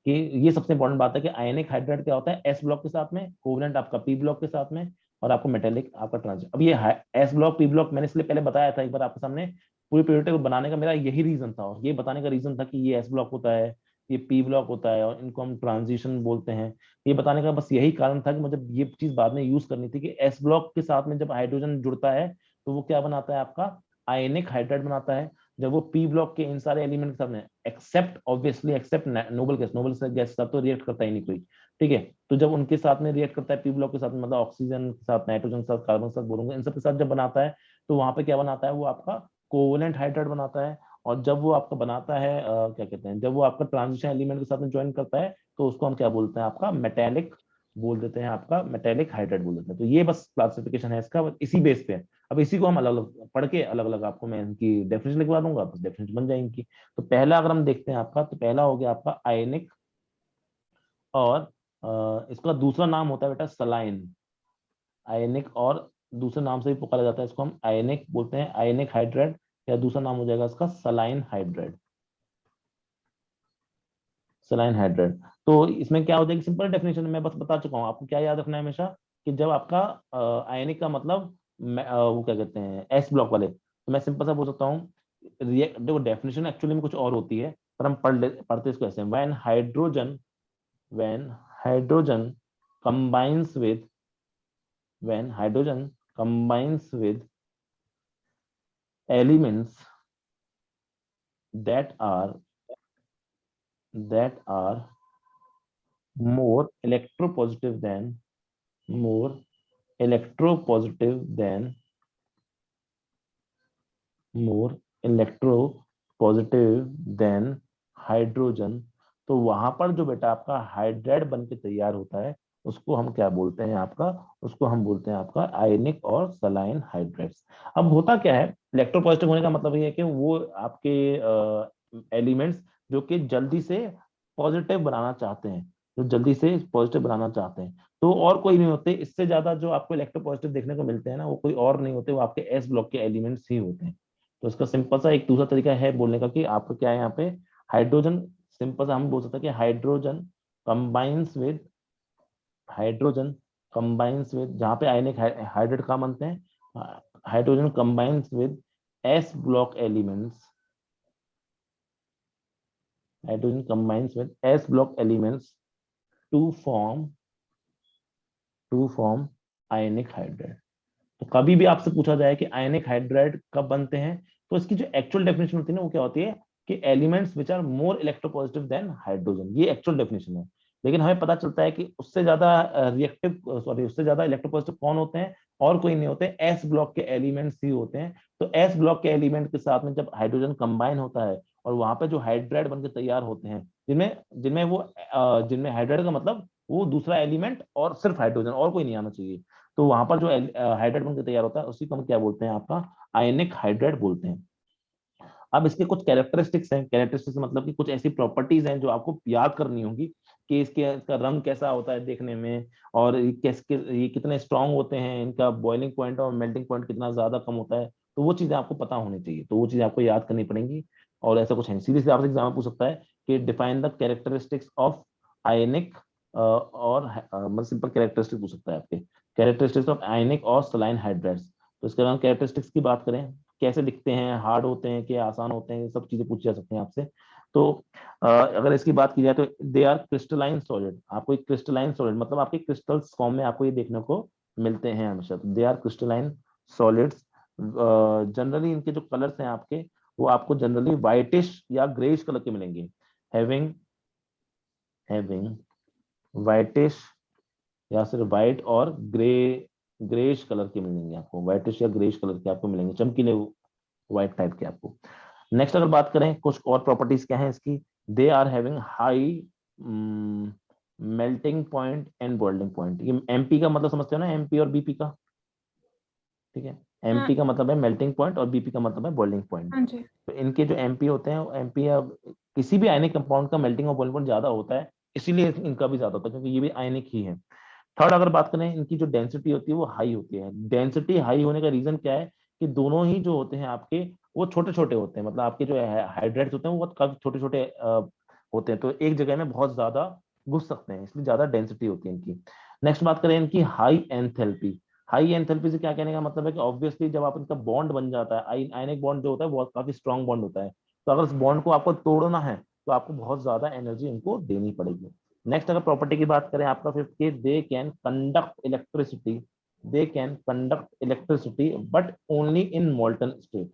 कि ये सबसे इंपॉर्टेंट बात है कि आयनिक हाइड्राइड क्या होता है, एस ब्लॉक के साथ में, कोवेलेंट आपका पी ब्लॉक के साथ में, और आपको मेटेलिक आपका ट्रांजिशन। अब ये एस ब्लॉक पी ब्लॉक मैंने इसलिए पहले बताया था एक बार आपके सामने, पूरी पीरियड को बनाने का मेरा यही रीजन था, और ये बताने का रीजन था कि ये एस ब्लॉक होता है, ये पी ब्लॉक होता है, और इनको हम ट्रांजिशन बोलते हैं। ये बताने का बस यही कारण था कि मुझे ये चीज बाद में यूज करनी थी कि एस ब्लॉक के साथ में जब हाइड्रोजन जुड़ता है तो वो क्या बनाता है आपका, आयनिक हाइड्राइड बनाता है। जब वो पी ब्लॉक के इन सारे एलिमेंट के साथ में, except obviously except noble gas, noble gas के साथ तो रिएक्ट करता ही नहीं कोई, ठीक है। तो जब उनके साथ में रिएक्ट करता है पी ब्लॉक के साथ, मतलब ऑक्सीजन के साथ, नाइट्रोजन के साथ, कार्बन के साथ बोलूंगा, इन सब के साथ जब बनाता है, तो वहां पे क्या बनाता है, वो आपका कोवेलेंट हाइड्राइड बनाता है। और जब वो आपका बनाता है क्या कहते हैं, जब वो आपका ट्रांजिशन एलिमेंट के साथ में ज्वाइन करता है, तो उसको हम क्या बोलते हैं आपका, मेटेलिक बोल देते हैं, आपका मेटेलिक हाइड्राइड बोल देते हैं। तो ये बस क्लासिफिकेशन है इसका, इसी बेस पे। अब इसी को हम अलग अलग पढ़ के अलग अलग आपको मैं इनकी डेफिनेशन लिखवा दूंगा, बस डेफिनेशन बन जाएंगी। तो पहला अगर हम देखते हैं आपका, तो पहला हो गया आपका आयनिक, और इसका दूसरा नाम होता है बेटा सलाइन। आयनिक, और दूसरे नाम से भी पुकारा जाता है इसको, हम आयनिक बोलते हैं, आयनिक हाइड्राइड, या दूसरा नाम हो जाएगा इसका सलाइन हाइड्राइड, सलाइन हाइड्राइड। तो इसमें क्या हो जाएगी, सिंपल डेफिनेशन मैं बस बता चुका हूँ आपको, क्या याद रखना है हमेशा, कि जब आपका आयनिक का मतलब वो क्या कहते हैं एस ब्लॉक वाले, तो मैं सिंपल सा बोल सकता हूँ, देखो डेफिनेशन एक्चुअली में कुछ और होती है, पर हम पढ़ते इसको ऐसे, when hydrogen combines with when hydrogen combines with elements that are that are more electropositive than more electropositive than more electropositive than hydrogen, तो वहां पर जो बेटा आपका हाइड्राइड बन के तैयार होता है, उसको हम क्या बोलते हैं आपका, उसको हम बोलते हैं आपका आयनिक और सलाइन हाइड्राइड्स। अब होता क्या है, इलेक्ट्रोपॉजिटिव होने का मतलब ये है कि वो आपके एलिमेंट्स जो कि जल्दी से पॉजिटिव बनाना चाहते हैं, जो जल्दी से पॉजिटिव बनाना चाहते हैं, तो और कोई नहीं होते इससे ज्यादा जो आपको इलेक्ट्रोपॉजिटिव देखने को मिलते हैं ना, वो कोई और नहीं होते, वो आपके एस ब्लॉक के एलिमेंट्स ही होते हैं। तो इसका सिंपल सा एक दूसरा तरीका है बोलने का कि आपको क्या है यहाँ पे, हाइड्रोजन, सिंपल सा हम बोल सकते हैं कि combines with hydrogen combines with, जहाँ पे आयनिक हाइड्राइड का बनते हैं, hydrogen combines with s block elements, hydrogen combines with s block elements to form ionic hydride. तो कभी भी आपसे पूछा जाए कि आयनिक हाइड्राइड कब बनते हैं, तो इसकी जो एक्चुअल डेफिनेशन होती है ना, वो क्या होती है कि elements which are more electropositive than hydrogen, ये एक्चुअल डेफिनेशन है। लेकिन हमें पता चलता है कि उससे ज्यादा रिएक्टिव, सॉरी, उससे ज्यादा इलेक्ट्रोपॉजिटिव कौन होते हैं, और कोई नहीं होते, एस ब्लॉक के एलिमेंट्स ही होते हैं। तो एस ब्लॉक के एलिमेंट के साथ में जब हाइड्रोजन कंबाइन होता है, और वहां पे जो हाइड्राइड बनकर तैयार होते हैं, जिनमें जिनमें वो जिनमें हाइड्राइड का मतलब वो दूसरा एलिमेंट और सिर्फ हाइड्रोजन, और कोई नहीं आना चाहिए, तो वहां पर जो हाइड्राइड बनकर तैयार होता है उसी को हम क्या बोलते हैं आपका, आयनिक हाइड्राइड बोलते हैं। अब इसके कुछ कैरेक्टरिस्टिक्स हैं, कैरेक्टरिस्टिक्स मतलब कि कुछ ऐसी प्रॉपर्टीज हैं जो आपको याद करनी होगी, कि इसका रंग कैसा होता है देखने में, और ये कितने स्ट्रांग होते हैं, इनका बॉइलिंग पॉइंट और मेल्टिंग पॉइंट कितना ज्यादा कम होता है, तो वो चीजें आपको पता होनी चाहिए, तो वो चीजें आपको याद करनी पड़ेंगी। और ऐसा कुछ है, सीरीज आपसे एग्जाम में पूछ सकता है कि define the characteristics of ionic, और मतलब सिंपल कैरेक्टरिस्टिक पूछ सकता है आपके, कैरेक्टरिस्टिक्स ऑफ आयनिक और सलाइन हाइड्राइड्स। तो इसके बाद कैरेक्टरिस्टिक्स की बात करें, कैसे दिखते हैं, हार्ड होते हैं कि आसान होते हैं, ये सब चीजें पूछी जा सकती हैं आपसे। तो अगर इसकी बात की जाए तो दे आर क्रिस्टलाइन सॉलिड, आपको एक क्रिस्टलाइन सॉलिड मतलब आपके क्रिस्टल्स फॉर्म में आपको ये देखने को मिलते हैं हमेशा, they are crystalline solids. Generally इनके जो कलर्स हैं आपके, वो आपको जनरली व्हाइटिश या ग्रेइश कलर के मिलेंगे, हैविंग हैविंग व्हाइटिश, या सिर्फ व्हाइट और ग्रे ग्रेश कलर के मिलेंगे आपको, व्हाइटिश या ग्रेश कलर के आपको मिलेंगे, चमकीले व्हाइट टाइप के आपको। नेक्स्ट अगर बात करें कुछ और प्रॉपर्टीज क्या है इसकी, they are having high melting point and boiling point. ये एमपी का मतलब समझते हो ना, एमपी और बीपी का, ठीक है। हाँ एमपी का मतलब है मेल्टिंग पॉइंट और बीपी का मतलब है बॉइलिंग पॉइंट। हाँ जी। तो इनके जो एमपी होते हैं, एमपी या किसी भी आयनिक कंपाउंड का मेल्टिंग और बॉइलिंग पॉइंट ज्यादा होता है, इसीलिए इनका भी ज्यादा होता है, क्योंकि ये भी आयनिक ही है। थर्ड अगर बात करें, इनकी जो डेंसिटी होती है वो हाई होती है। डेंसिटी हाई होने का रीजन क्या है कि दोनों ही जो होते हैं आपके, वो छोटे छोटे होते हैं, मतलब आपके जो हाइड्रेट्स होते हैं वो बहुत काफी छोटे छोटे होते हैं, तो एक जगह में बहुत ज्यादा घुस सकते हैं, इसलिए ज्यादा डेंसिटी होती है इनकी। नेक्स्ट बात करें इनकी हाई एंथैल्पी। हाई एंथैल्पी से क्या कहने का मतलब है कि ऑब्वियसली जब आप इनका बॉन्ड बन जाता है, आयनिक बॉन्ड जो होता है वो काफी स्ट्रॉन्ग बॉन्ड होता है, तो अगर उस बॉन्ड को आपको तोड़ना है तो आपको बहुत ज्यादा एनर्जी इनको देनी पड़ेगी। नेक्स्ट अगर प्रॉपर्टी की बात करें आपका फिफ्थ की, they can conduct electricity, they can conduct electricity but only in molten state.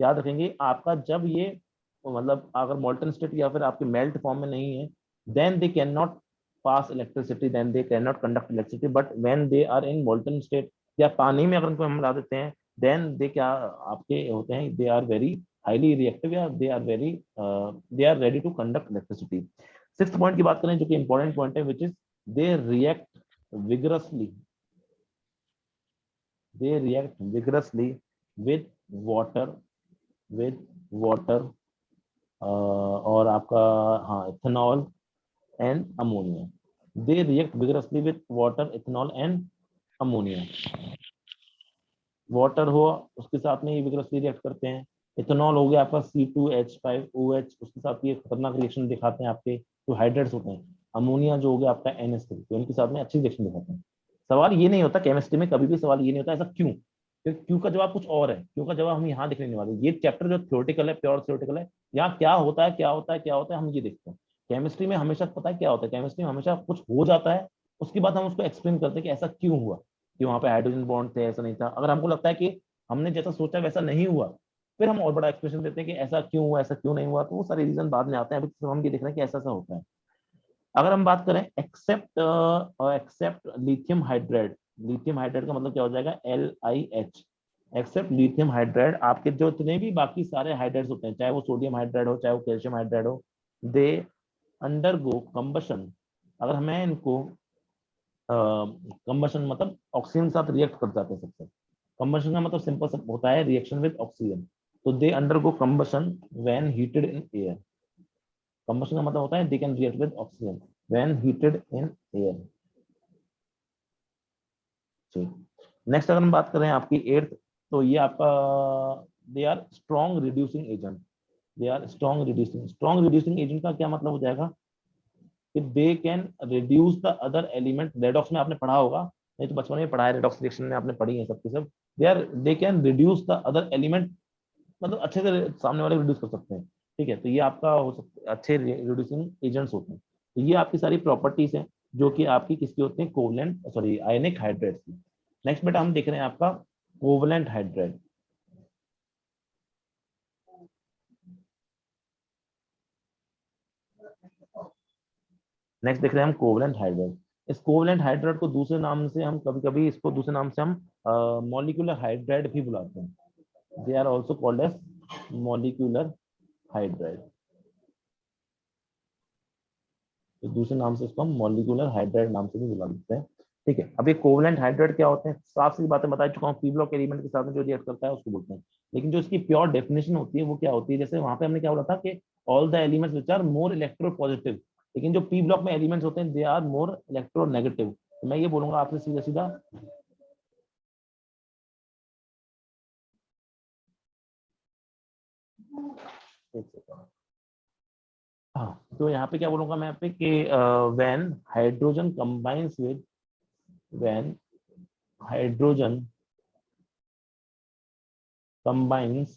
याद रखेंगे आपका, जब ये मतलब अगर मोल्टन स्टेट या फिर आपके मेल्ट फॉर्म में नहीं है, then they can not pass electricity, then they can not conduct electricity, but when they are in molten state या पानी में अगर उनको हम मिला देते हैं, देन दे क्या आपके होते हैं, they are very highly reactive या they are very they are ready to conduct electricity. Sixth point की बात करें जो कि इंपॉर्टेंट पॉइंट है, which is they react vigorously, they react vigorously with water, with water और आपका, हाँ, ethanol and ammonia. They react vigorously with water, ethanol and ammonia. Water हो उसके साथ में ये विगरसली रिएक्ट करते हैं। इथेनॉल हो गया आपका C2H5OH, उसके साथ ये खतरनाक रिएक्शन दिखाते हैं आपके जो हाइड्रेट्स होते हैं। अमोनिया जो हो गया आपका NH3, तो इनके साथ में अच्छी रिएक्शन दिखाते हैं। सवाल ये नहीं होता केमिस्ट्री में, कभी भी सवाल ये नहीं होता ऐसा क्यों, क्योंकि क्यों का जवाब कुछ और है, क्यों का जवाब हम यहाँ देखने नहीं वाले। ये चैप्टर जो थ्योरेटिकल है, प्योर थ्योरेटिकल है, यहाँ क्या होता है क्या होता है क्या होता है हम ये देखते हैं। केमिस्ट्री में हमेशा पता है क्या होता है, केमिस्ट्री में हमेशा कुछ हो जाता है, उसके बाद हम उसको एक्सप्लेन करते हैं कि ऐसा क्यों हुआ, कि वहां पे हाइड्रोजन बॉन्ड थे, ऐसा नहीं था। अगर हमको लगता है कि हमने जैसा सोचा वैसा नहीं हुआ, फिर हम और बड़ा एक्सप्लेनेशन देते हैं कि ऐसा क्यों हुआ, ऐसा क्यों नहीं हुआ, तो वो सारे रीजन बाद में आते हैं, अभी तो हम ये देख रहे हैं कि ऐसा ऐसा होता है। अगर हम बात करें except except lithium hydride, lithium hydride का मतलब क्या हो जाएगा, LiH। एक्सेप्ट लिथियम हाइड्राइड, आपके जो इतने भी बाकी सारे हाइड्राइड्स होते हैं, चाहे वो सोडियम हाइड्राइड हो चाहे वो कैल्शियम हाइड्राइड हो, दे अंडरगो कंबशन। अगर हमें इनको कंबशन मतलब ऑक्सीजन के साथ रिएक्ट कर जाते हैं सबसे। कंबशन का मतलब सिंपल सा होता है रिएक्शन विद ऑक्सीजन, तो they undergo combustion when heated in air. Combustion का मतलब होता है they can react with oxygen when heated in air. Next अगर हम बात करें आपकी एर्थ, तो ये आपका they are strong reducing agent, they are strong reducing agent का क्या मतलब हो जाएगा कि they can reduce the other element. Redox में आपने पढ़ा होगा, नहीं तो बचपन में पढ़ा है, रेडॉक्स रिएक्शन में आपने पढ़ी है सबके सब। दे can reduce the other element, मतलब अच्छे से सामने वाले रिड्यूस कर सकते हैं, ठीक है। तो ये आपका हो सकता है अच्छे रिड्यूसिंग एजेंट्स होते हैं। तो ये आपकी सारी प्रॉपर्टीज हैं जो कि आपकी किसकी होती है, कोवलेंट सॉरी आयनिक हाइड्रेट्स की। नेक्स्ट बेटा हम देख रहे हैं आपका कोवलेंट हाइड्रेट। नेक्स्ट देख रहे हैं हम कोवलेंट हाइड्रेट। इस कोवलेंट हाइड्रेट को दूसरे नाम से हम कभी कभी इसको दूसरे नाम से हम मॉलिक्यूलर हाइड्रेट भी बुलाते हैं। They are also called as molecular hydrate. तो दूसरे नाम से इसको हम मॉलिक्यूलर हाइड्रेट नाम से भी बुला देते हैं, ठीक है। अब ये कोवलेंट हाइड्रेट क्या होते हैं, साफ सी बातें बता चुका हूँ, पी ब्लॉक एलिमेंट के साथ में जो रिएक्ट करता है उसको बोलते हैं। लेकिन जो इसकी प्योर डेफिनेशन होती है वो क्या होती है, जैसे वहां पे हमने क्या बोला था कि all the elements which are more electropositive, लेकिन जो पी ब्लॉक में एलिमेंट्स होते हैं दे आर मोर इलेक्ट्रोनेगेटिव। तो मैं ये बोलूंगा आपसे सीधा सीधा, हाँ, तो यहाँ पे क्या बोलूंगा मैं यहाँ पे कि when hydrogen combines with, when hydrogen combines